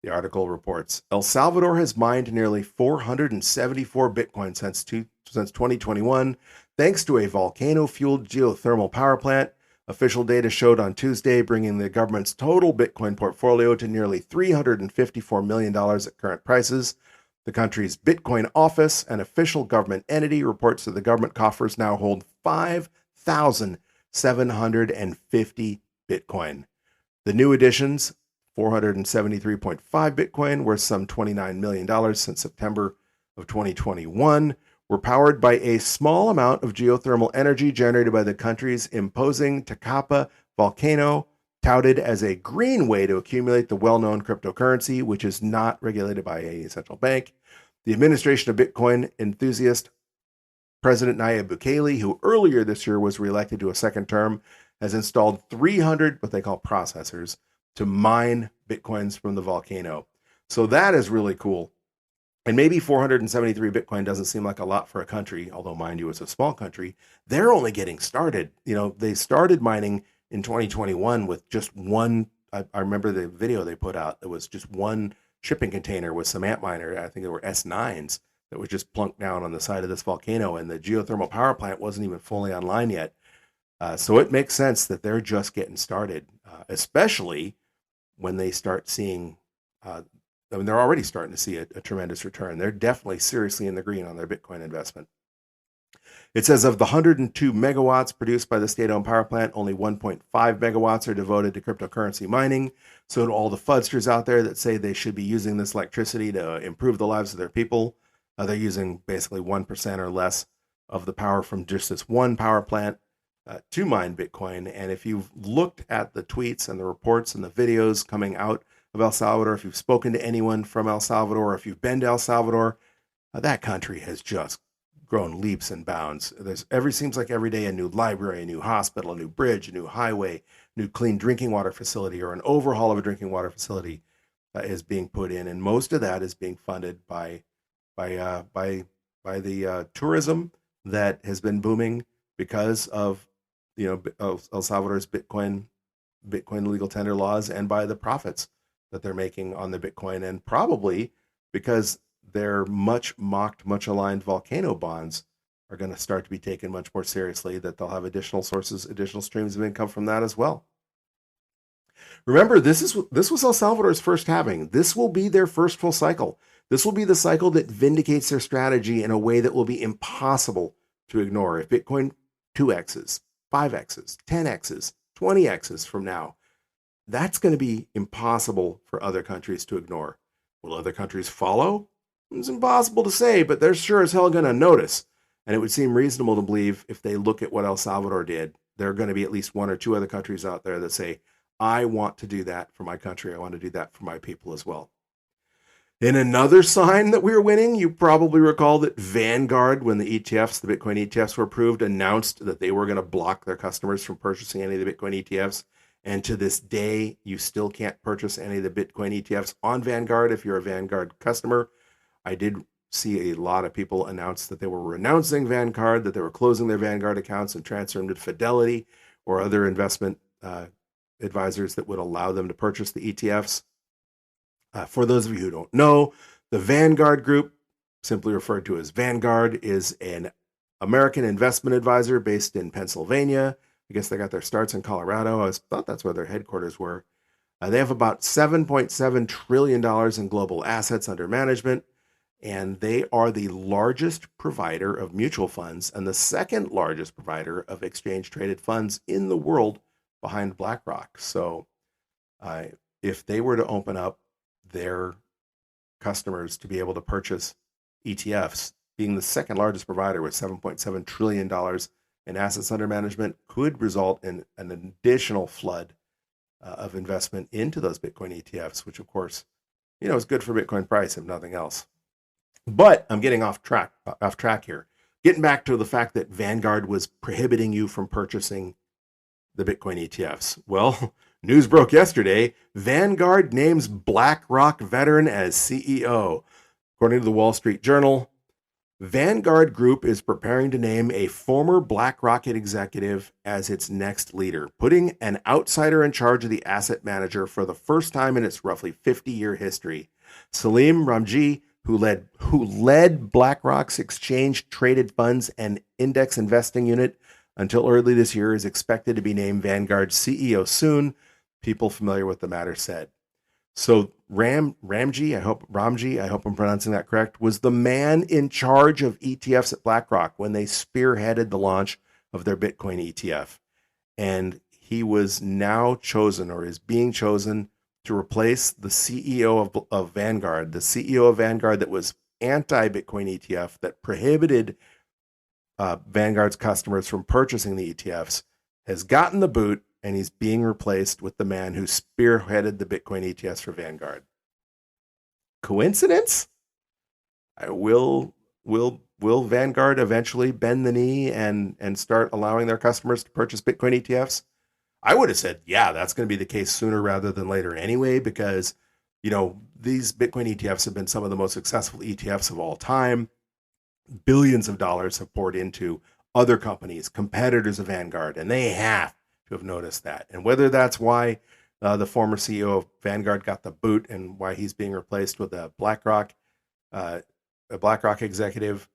The article reports El Salvador has mined nearly 474 Bitcoin since 2021, thanks to a volcano-fueled geothermal power plant. Official data showed on Tuesday, bringing the government's total Bitcoin portfolio to nearly $354 million at current prices. The country's Bitcoin office, an official government entity, reports that the government coffers now hold 5,750 Bitcoin. The new additions, 473.5 Bitcoin, worth some $29 million since September of 2021, were powered by a small amount of geothermal energy generated by the country's imposing Tacapa volcano, touted as a green way to accumulate the well-known cryptocurrency, which is not regulated by a central bank. The administration of Bitcoin enthusiast President Nayib Bukele, who earlier this year was reelected to a second term, has installed 300 what they call processors to mine Bitcoins from the volcano. So that is really cool. And maybe 473 Bitcoin doesn't seem like a lot for a country, although, mind you, it's a small country. They're only getting started. They started mining in 2021 with just one. I remember the video they put out. There was just one shipping container with some Antminer. I think there were S9s that was just plunked down on the side of this volcano, and the geothermal power plant wasn't even fully online yet. So it makes sense that they're just getting started, especially when they start seeing they're already starting to see a tremendous return. They're definitely seriously in the green on their Bitcoin investment. It says of the 102 megawatts produced by the state-owned power plant, only 1.5 megawatts are devoted to cryptocurrency mining. So to all the FUDsters out there that say they should be using this electricity to improve the lives of their people, they're using basically 1% or less of the power from just this one power plant to mine Bitcoin. And if you've looked at the tweets and the reports and the videos coming out of El Salvador, if you've spoken to anyone from El Salvador, or if you've been to El Salvador, that country has just grown leaps and bounds. Seems like every day a new library, a new hospital, a new bridge, a new highway, new clean drinking water facility, or an overhaul of a drinking water facility is being put in, and most of that is being funded by the tourism that has been booming because of of El Salvador's Bitcoin legal tender laws, and by the profits that they're making on the Bitcoin, and probably because their much mocked, much aligned volcano bonds are going to start to be taken much more seriously, that they'll have additional sources, additional streams of income from that as well. Remember, this was El Salvador's first halving. This will be their first full cycle. This will be the cycle that vindicates their strategy in a way that will be impossible to ignore. If Bitcoin 2x's, 5x's, 10x's, 20x's from now, that's going to be impossible for other countries to ignore. Will other countries follow? It's impossible to say, but they're sure as hell going to notice. And it would seem reasonable to believe, if they look at what El Salvador did, there are going to be at least one or two other countries out there that say, I want to do that for my country. I want to do that for my people as well. In another sign that we're winning, you probably recall that Vanguard, when the ETFs, the Bitcoin ETFs were approved, announced that they were going to block their customers from purchasing any of the Bitcoin ETFs. And to this day, you still can't purchase any of the Bitcoin ETFs on Vanguard if you're a Vanguard customer. I did see a lot of people announce that they were renouncing Vanguard, that they were closing their Vanguard accounts and transferring them to Fidelity or other investment advisors that would allow them to purchase the ETFs. For those of you who don't know, the Vanguard Group, simply referred to as Vanguard, is an American investment advisor based in Pennsylvania. I guess they got their starts in Colorado. I thought that's where their headquarters were. They have about $7.7 trillion in global assets under management. and they are the largest provider of mutual funds and the second largest provider of exchange traded funds in the world behind BlackRock. So if they were to open up their customers to be able to purchase ETFs, being the second largest provider with $7.7 trillion in assets under management, could result in an additional flood of investment into those Bitcoin ETFs, which of course, is good for Bitcoin price if nothing else. But I'm getting off track here. Getting back to the fact that Vanguard was prohibiting you from purchasing the Bitcoin ETFs. Well, news broke yesterday. Vanguard names BlackRock veteran as CEO. According to the Wall Street Journal, Vanguard Group is preparing to name a former BlackRock executive as its next leader, putting an outsider in charge of the asset manager for the first time in its roughly 50-year history. Salim Ramji, who led BlackRock's exchange-traded funds and index investing unit until early this year, is expected to be named Vanguard's CEO soon, people familiar with the matter said. So Ramji, I hope I'm pronouncing that correct, was the man in charge of ETFs at BlackRock when they spearheaded the launch of their Bitcoin ETF. And he was now chosen, or is being chosen, to replace the CEO of Vanguard, the CEO of Vanguard that was anti-Bitcoin ETF, that prohibited Vanguard's customers from purchasing the ETFs, has gotten the boot, and he's being replaced with the man who spearheaded the Bitcoin ETFs for Vanguard. Coincidence? Will Vanguard eventually bend the knee and start allowing their customers to purchase Bitcoin ETFs? I would have said, yeah, that's going to be the case sooner rather than later anyway, because, these Bitcoin ETFs have been some of the most successful ETFs of all time. Billions of dollars have poured into other companies, competitors of Vanguard, and they have to have noticed that. And whether that's why the former CEO of Vanguard got the boot and why he's being replaced with a BlackRock executive,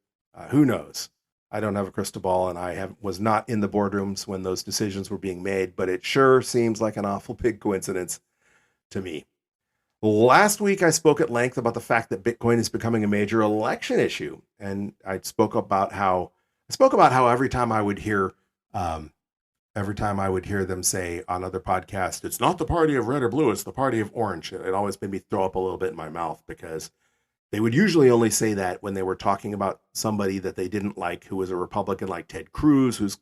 who knows? I don't have a crystal ball, and was not in the boardrooms when those decisions were being made, but it sure seems like an awful big coincidence to me. Last week, I spoke at length about the fact that Bitcoin is becoming a major election issue, and I spoke about how every time I would hear them say on other podcasts, it's not the party of red or blue, it's the party of orange. It always made me throw up a little bit in my mouth, because they would usually only say that when they were talking about somebody that they didn't like, who was a Republican, like Ted Cruz, who's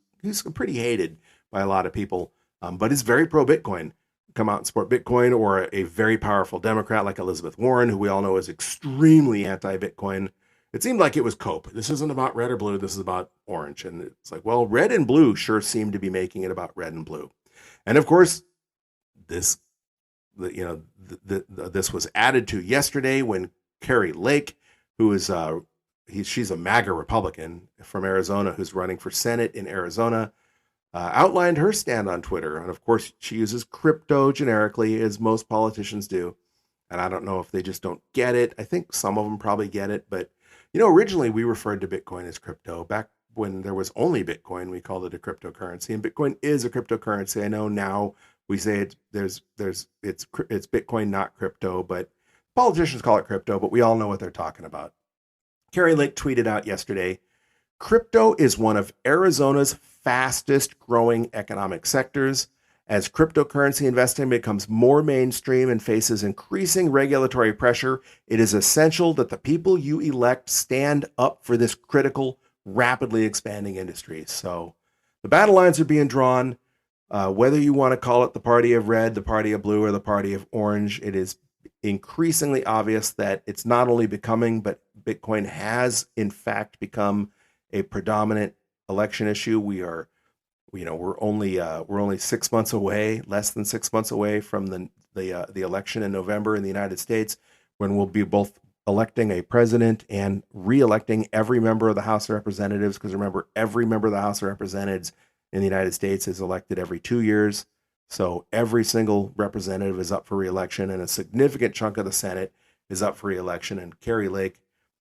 pretty hated by a lot of people, but is very pro-Bitcoin, come out and support Bitcoin, or a very powerful Democrat like Elizabeth Warren, who we all know is extremely anti-Bitcoin. It seemed like it was cope. This isn't about red or blue, this is about orange. And it's like, well, red and blue sure seem to be making it about red and blue. And of course, this was added to yesterday when Carrie Lake, who is she's a MAGA Republican from Arizona who's running for Senate in Arizona, outlined her stand on Twitter. And of course, she uses crypto generically, as most politicians do. And I don't know if they just don't get it. I think some of them probably get it. But, originally we referred to Bitcoin as crypto. Back when there was only Bitcoin, we called it a cryptocurrency. And Bitcoin is a cryptocurrency. I know now we say it's Bitcoin, not crypto, but politicians call it crypto, but we all know what they're talking about. Carrie Lake tweeted out yesterday, crypto is one of Arizona's fastest growing economic sectors. As cryptocurrency investing becomes more mainstream and faces increasing regulatory pressure, it is essential that the people you elect stand up for this critical, rapidly expanding industry. So the battle lines are being drawn. Whether you want to call it the party of red, the party of blue, or the party of orange, it is increasingly obvious that it's not only becoming, but Bitcoin has in fact become a predominant election issue. We're only 6 months away, less than 6 months away from the election in November in the United States, when we'll be both electing a president and re-electing every member of the House of Representatives. Because remember, every member of the House of Representatives in the United States is elected every 2 years. So every single representative is up for re-election, and a significant chunk of the Senate is up for re-election. And Carrie Lake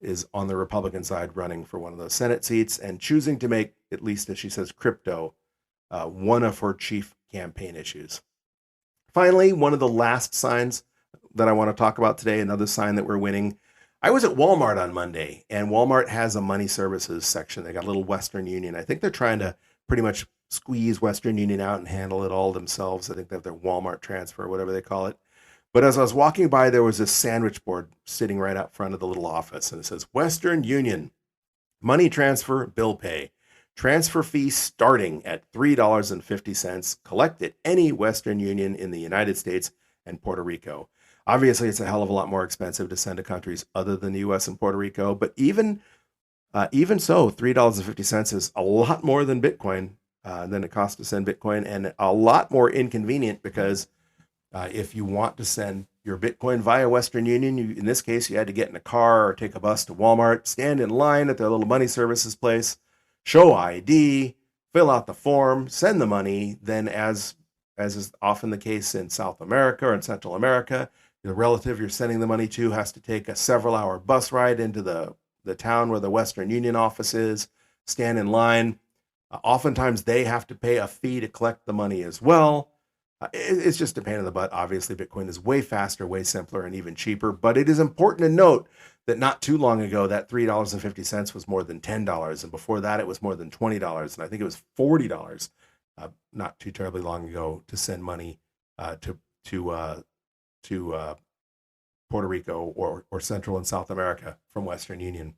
is on the Republican side running for one of those Senate seats and choosing to make, at least as she says, crypto one of her chief campaign issues. Finally, one of the last signs that I want to talk about today, another sign that we're winning. I was at Walmart on Monday, and Walmart has a money services section. They got a little Western Union. I think they're trying to pretty much squeeze Western Union out and handle it all themselves. I think they have their Walmart transfer, whatever they call it. But as I was walking by, there was this sandwich board sitting right out front of the little office, and it says Western Union, money transfer, bill pay. Transfer fee starting at $3.50. Collect at any Western Union in the United States and Puerto Rico. Obviously, it's a hell of a lot more expensive to send to countries other than the U.S. and Puerto Rico. But even so, $3.50 is a lot more than Bitcoin, than it costs to send Bitcoin, and a lot more inconvenient because if you want to send your Bitcoin via Western Union, in this case, you had to get in a car or take a bus to Walmart, stand in line at their little money services place, show ID, fill out the form, send the money. Then, as is often the case in South America or in Central America, the relative you're sending the money to has to take a several-hour bus ride into the town where the Western Union office is, stand in line. Oftentimes, they have to pay a fee to collect the money as well. It's just a pain in the butt. Obviously, Bitcoin is way faster, way simpler, and even cheaper. But it is important to note that not too long ago, that $3.50 was more than $10. And before that, it was more than $20. And I think it was $40 not too terribly long ago to send money to Puerto Rico or Central and South America from Western Union.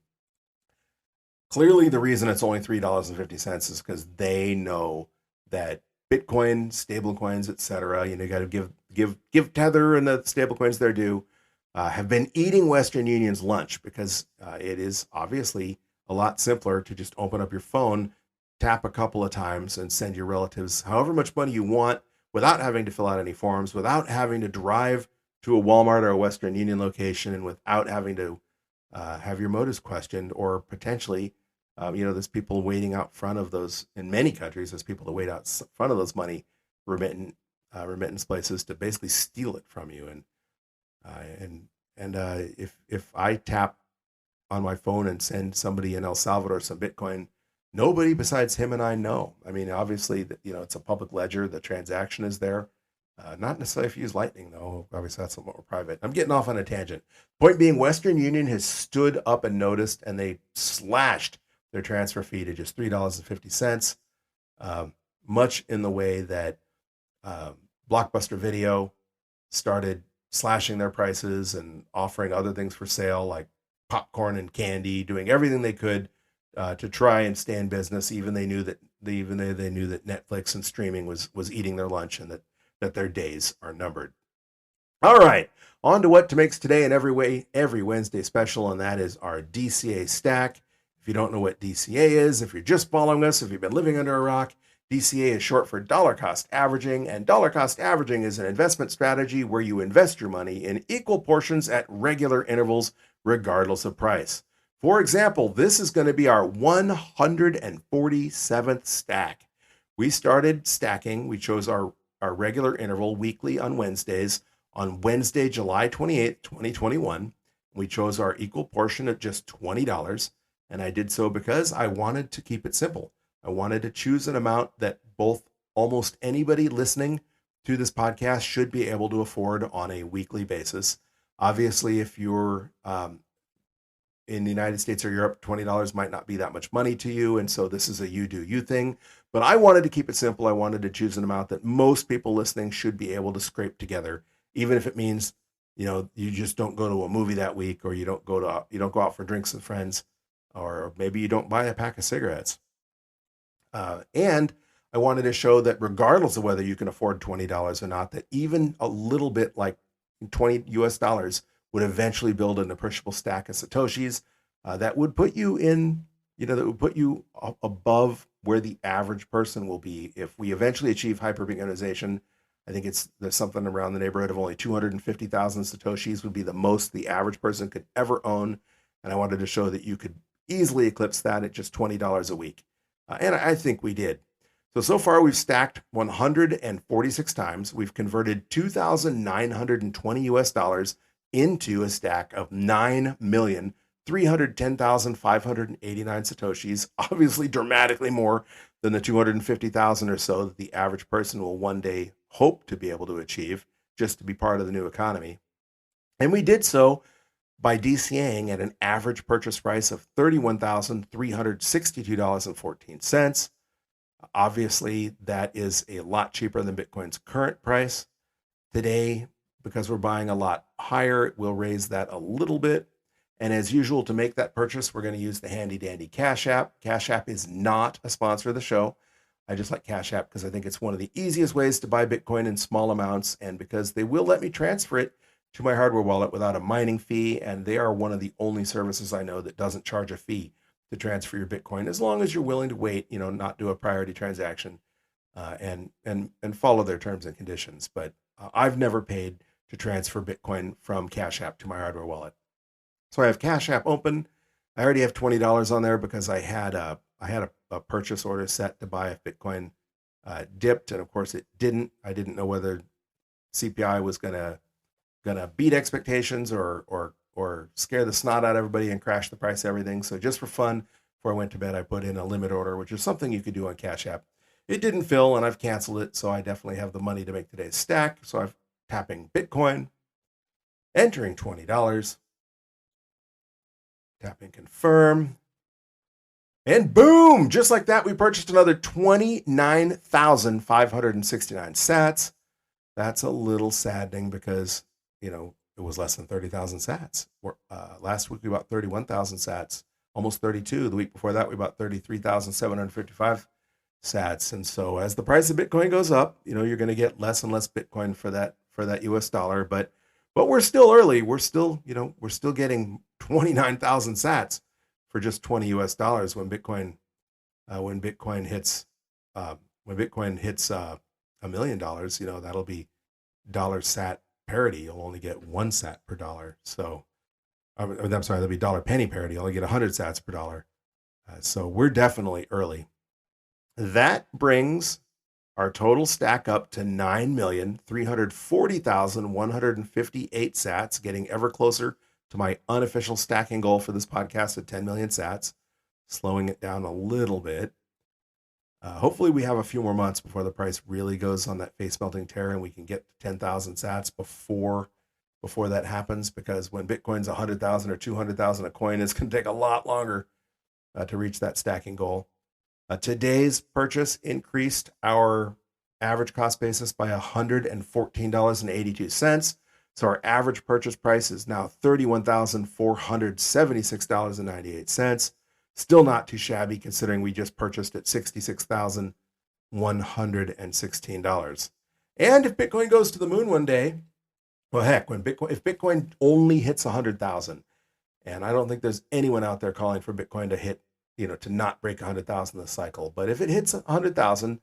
Clearly, the reason it's only $3.50 is because they know that Bitcoin, stablecoins, etc., you got to give Tether and the stablecoins their due, have been eating Western Union's lunch because it is obviously a lot simpler to just open up your phone, tap a couple of times, and send your relatives however much money you want without having to fill out any forms, without having to drive to a Walmart or a Western Union location, and without having to have your motives questioned, or potentially, there's people waiting out front of those, in many countries, there's people that wait out front of those money remittance places to basically steal it from you. And if I tap on my phone and send somebody in El Salvador some Bitcoin, nobody besides him and I know. I mean, obviously, it's a public ledger. The transaction is there. Not necessarily if you use Lightning, though. Obviously, that's a little more private. I'm getting off on a tangent. Point being, Western Union has stood up and noticed, and they slashed their transfer fee to just $3.50, much in the way that Blockbuster Video started slashing their prices and offering other things for sale, like popcorn and candy, doing everything they could to try and stay in business, even though they knew that Netflix and streaming was eating their lunch, and that their days are numbered. All right, on to what makes today and every Wednesday special, and that is our DCA stack. If you don't know what DCA is, if you're just following us, if you've been living under a rock, DCA is short for dollar cost averaging, and dollar cost averaging is an investment strategy where you invest your money in equal portions at regular intervals, regardless of price. For example, this is going to be our 147th stack. We started stacking. We chose our regular interval weekly on Wednesdays. On Wednesday, July 28th, 2021, we chose our equal portion at just $20. And I did so because I wanted to keep it simple. I wanted to choose an amount that almost anybody listening to this podcast should be able to afford on a weekly basis. Obviously, if you're in the United States or Europe, $20 might not be that much money to you. And so this is a you do you thing. But I wanted to keep it simple. I wanted to choose an amount that most people listening should be able to scrape together, even if it means, you just don't go to a movie that week, or you don't go out for drinks with friends, or maybe you don't buy a pack of cigarettes. And I wanted to show that regardless of whether you can afford $20 or not, that even a little bit like $20 would eventually build an appreciable stack of Satoshis that would put you above where the average person will be if we eventually achieve hyper-Bitcoinization. I think there's something around the neighborhood of only 250,000 Satoshis would be the most the average person could ever own. And I wanted to show that you could easily eclipse that at just $20 a week. And I think we did. So far we've stacked 146 times. We've converted $2,920 into a stack of 9,310,589 Satoshis, obviously dramatically more than the 250,000 or so that the average person will one day hope to be able to achieve just to be part of the new economy. And we did so by DCAing at an average purchase price of $31,362.14. Obviously, that is a lot cheaper than Bitcoin's current price. Today, because we're buying a lot higher, we'll raise that a little bit. And as usual, to make that purchase, we're going to use the handy dandy Cash App. Cash App is not a sponsor of the show. I just like Cash App because I think it's one of the easiest ways to buy Bitcoin in small amounts, and because they will let me transfer it to my hardware wallet without a mining fee. And they are one of the only services I know that doesn't charge a fee to transfer your Bitcoin, as long as you're willing to wait, not do a priority transaction, and follow their terms and conditions. But I've never paid to transfer Bitcoin from Cash App to my hardware wallet. So I have Cash App open. I already have $20 on there because I had a purchase order set to buy if Bitcoin dipped, and of course it didn't. I didn't know whether CPI was gonna beat expectations or scare the snot out of everybody and crash the price of everything. So just for fun, before I went to bed, I put in a limit order, which is something you could do on Cash App. It didn't fill, and I've canceled it, so I definitely have the money to make today's stack. So I'm tapping Bitcoin, entering $20, tapping confirm, and boom, just like that, we purchased another 29,569 sats. That's a little saddening because, it was less than 30,000 sats. Last week we bought 31,000 sats, almost 32. The week before that we bought 33,755 sats. And so as the price of Bitcoin goes up, you're going to get less and less Bitcoin for that US dollar. But we're still early. We're still getting 29,000 sats for just 20 US dollars when Bitcoin hits $1 million, that'll be dollar sat parity. You'll only get 1 sat per dollar. So I'm sorry, that'll be dollar penny parity. You'll only get 100 sats per dollar. So we're definitely early. That brings our total stack up to 9,340,158 sats, getting ever closer to my unofficial stacking goal for this podcast at 10 million sats, slowing it down a little bit. Hopefully we have a few more months before the price really goes on that face melting tear and we can get to 10,000 sats before that happens, because when Bitcoin's 100,000 or 200,000 a coin, it's going to take a lot longer to reach that stacking goal. Today's purchase increased our average cost basis by $114.82. So our average purchase price is now $31,476.98. Still not too shabby considering we just purchased at $66,116. And if Bitcoin goes to the moon one day, well, heck, if Bitcoin only hits 100,000, and I don't think there's anyone out there calling for Bitcoin to hit, to not break 100,000 this cycle. But if it hits 100,000,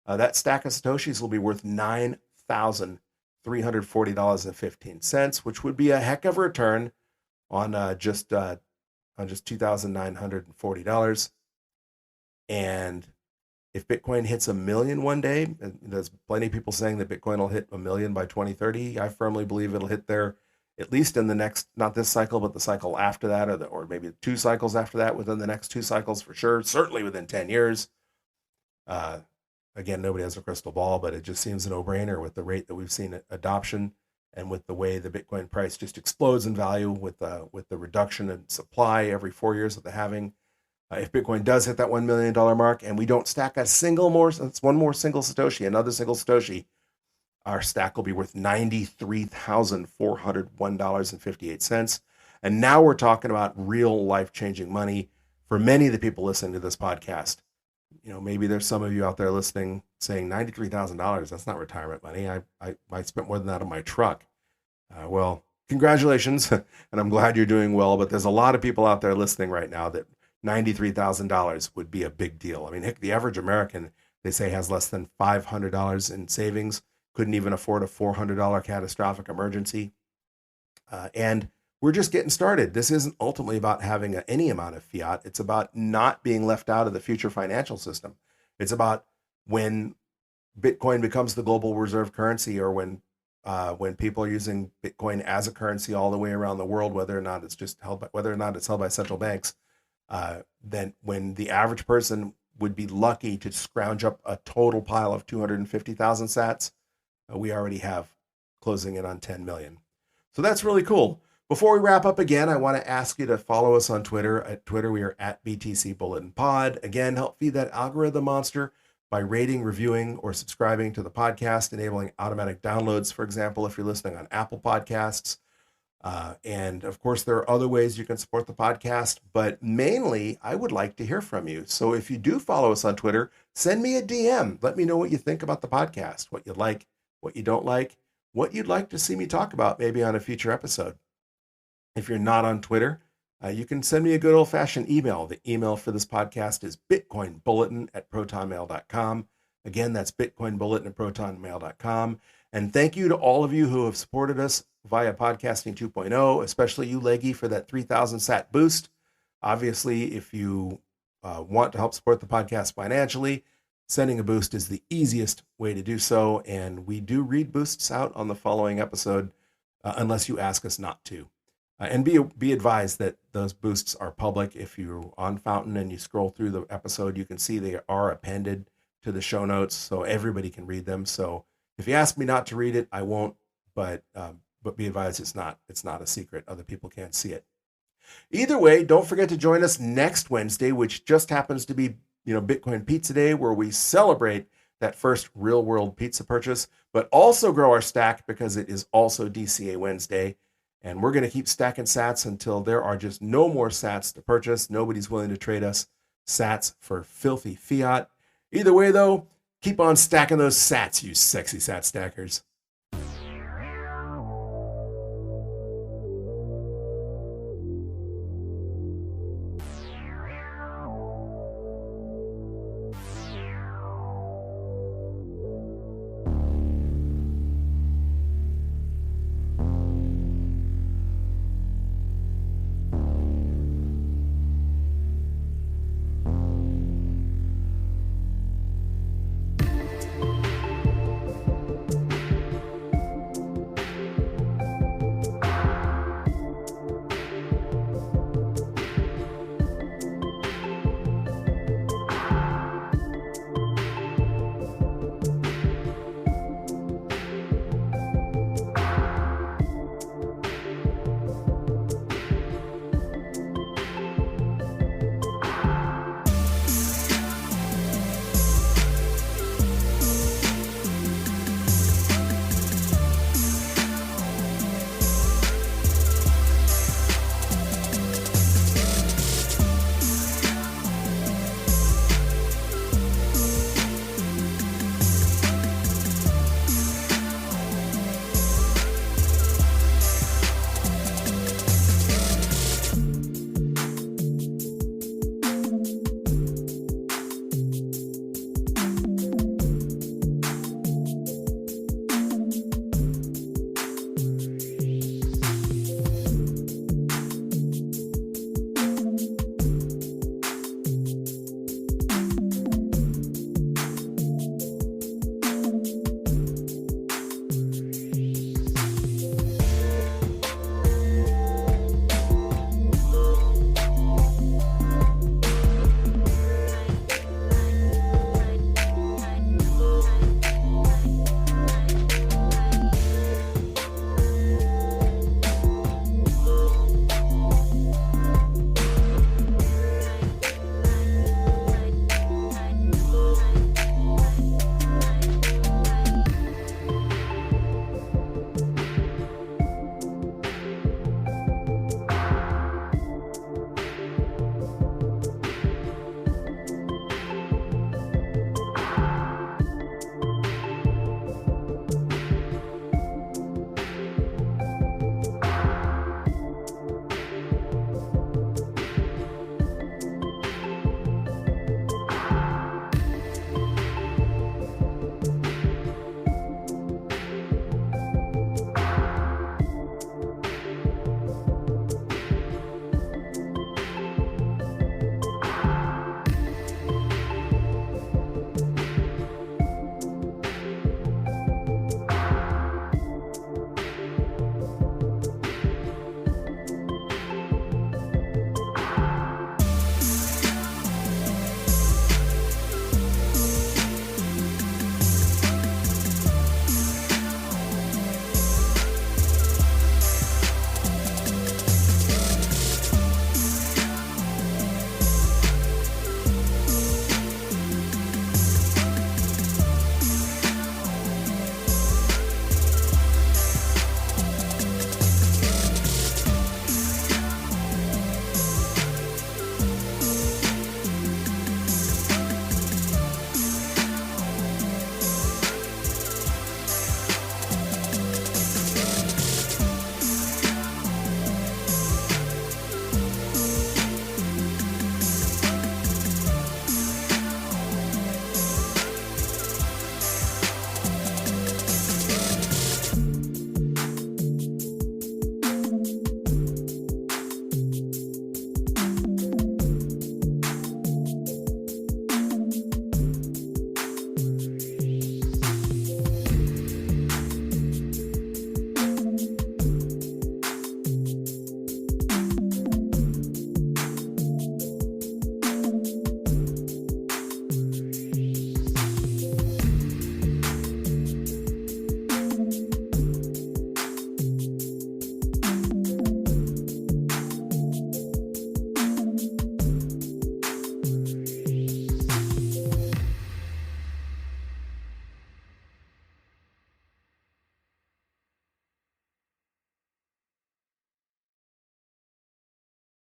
that stack of Satoshis will be worth $9,340.15, which would be a heck of a return on just $2,940. And if Bitcoin hits 1 million one day, and there's plenty of people saying that Bitcoin will hit 1 million by 2030. I firmly believe it'll hit there at least in the next, not this cycle, but the cycle after that, or maybe 2 cycles after that, within the next 2 cycles for sure, certainly within 10 years. Again, nobody has a crystal ball, but it just seems a no-brainer with the rate that we've seen adoption and with the way the Bitcoin price just explodes in value with the reduction in supply every 4 years of the halving. If Bitcoin does hit that $1 million mark and we don't stack one more single Satoshi, another single Satoshi, our stack will be worth $93,401.58. And now we're talking about real life-changing money for many of the people listening to this podcast. Maybe there's some of you out there listening saying $93,000, that's not retirement money. I spent more than that on my truck. Well, congratulations, and I'm glad you're doing well, but there's a lot of people out there listening right now that $93,000 would be a big deal. I mean, heck, the average American, they say, has less than $500 in savings, couldn't even afford a $400 catastrophic emergency. And we're just getting started. This isn't ultimately about having any amount of fiat. It's about not being left out of the future financial system. It's about when Bitcoin becomes the global reserve currency, or when people are using Bitcoin as a currency all the way around the world, whether or not it's held by central banks. Then when the average person would be lucky to scrounge up a total pile of 250,000 sats, we already have closing in on 10 million. So that's really cool. Before we wrap up again, I want to ask you to follow us on Twitter. At Twitter, we are at BTC Bulletin Pod. Again, help feed that algorithm monster by rating, reviewing, or subscribing to the podcast, enabling automatic downloads, for example, if you're listening on Apple Podcasts. And of course, there are other ways you can support the podcast, but mainly I would like to hear from you. So if you do follow us on Twitter, send me a DM. Let me know what you think about the podcast, what you like, what you don't like, what you'd like to see me talk about maybe on a future episode. If you're not on Twitter, you can send me a good old-fashioned email. The email for this podcast is bitcoinbulletin@protonmail.com. Again, that's bitcoinbulletin@protonmail.com. And thank you to all of you who have supported us via Podcasting 2.0, especially you, Leggy, for that 3,000 sat boost. Obviously, if you want to help support the podcast financially, sending a boost is the easiest way to do so. And we do read boosts out on the following episode, unless you ask us not to. And be advised that those boosts are public. If you're on Fountain and you scroll through the episode, you can see they are appended to the show notes so everybody can read them. So if you ask me not to read it, I won't, but be advised it's not a secret. Other people can't see it. Either way, don't forget to join us next Wednesday, which just happens to be, Bitcoin Pizza Day, where we celebrate that first real world pizza purchase, but also grow our stack because it is also DCA Wednesday. And we're going to keep stacking sats until there are just no more sats to purchase. Nobody's willing to trade us sats for filthy fiat. Either way, though, keep on stacking those sats, you sexy sat stackers.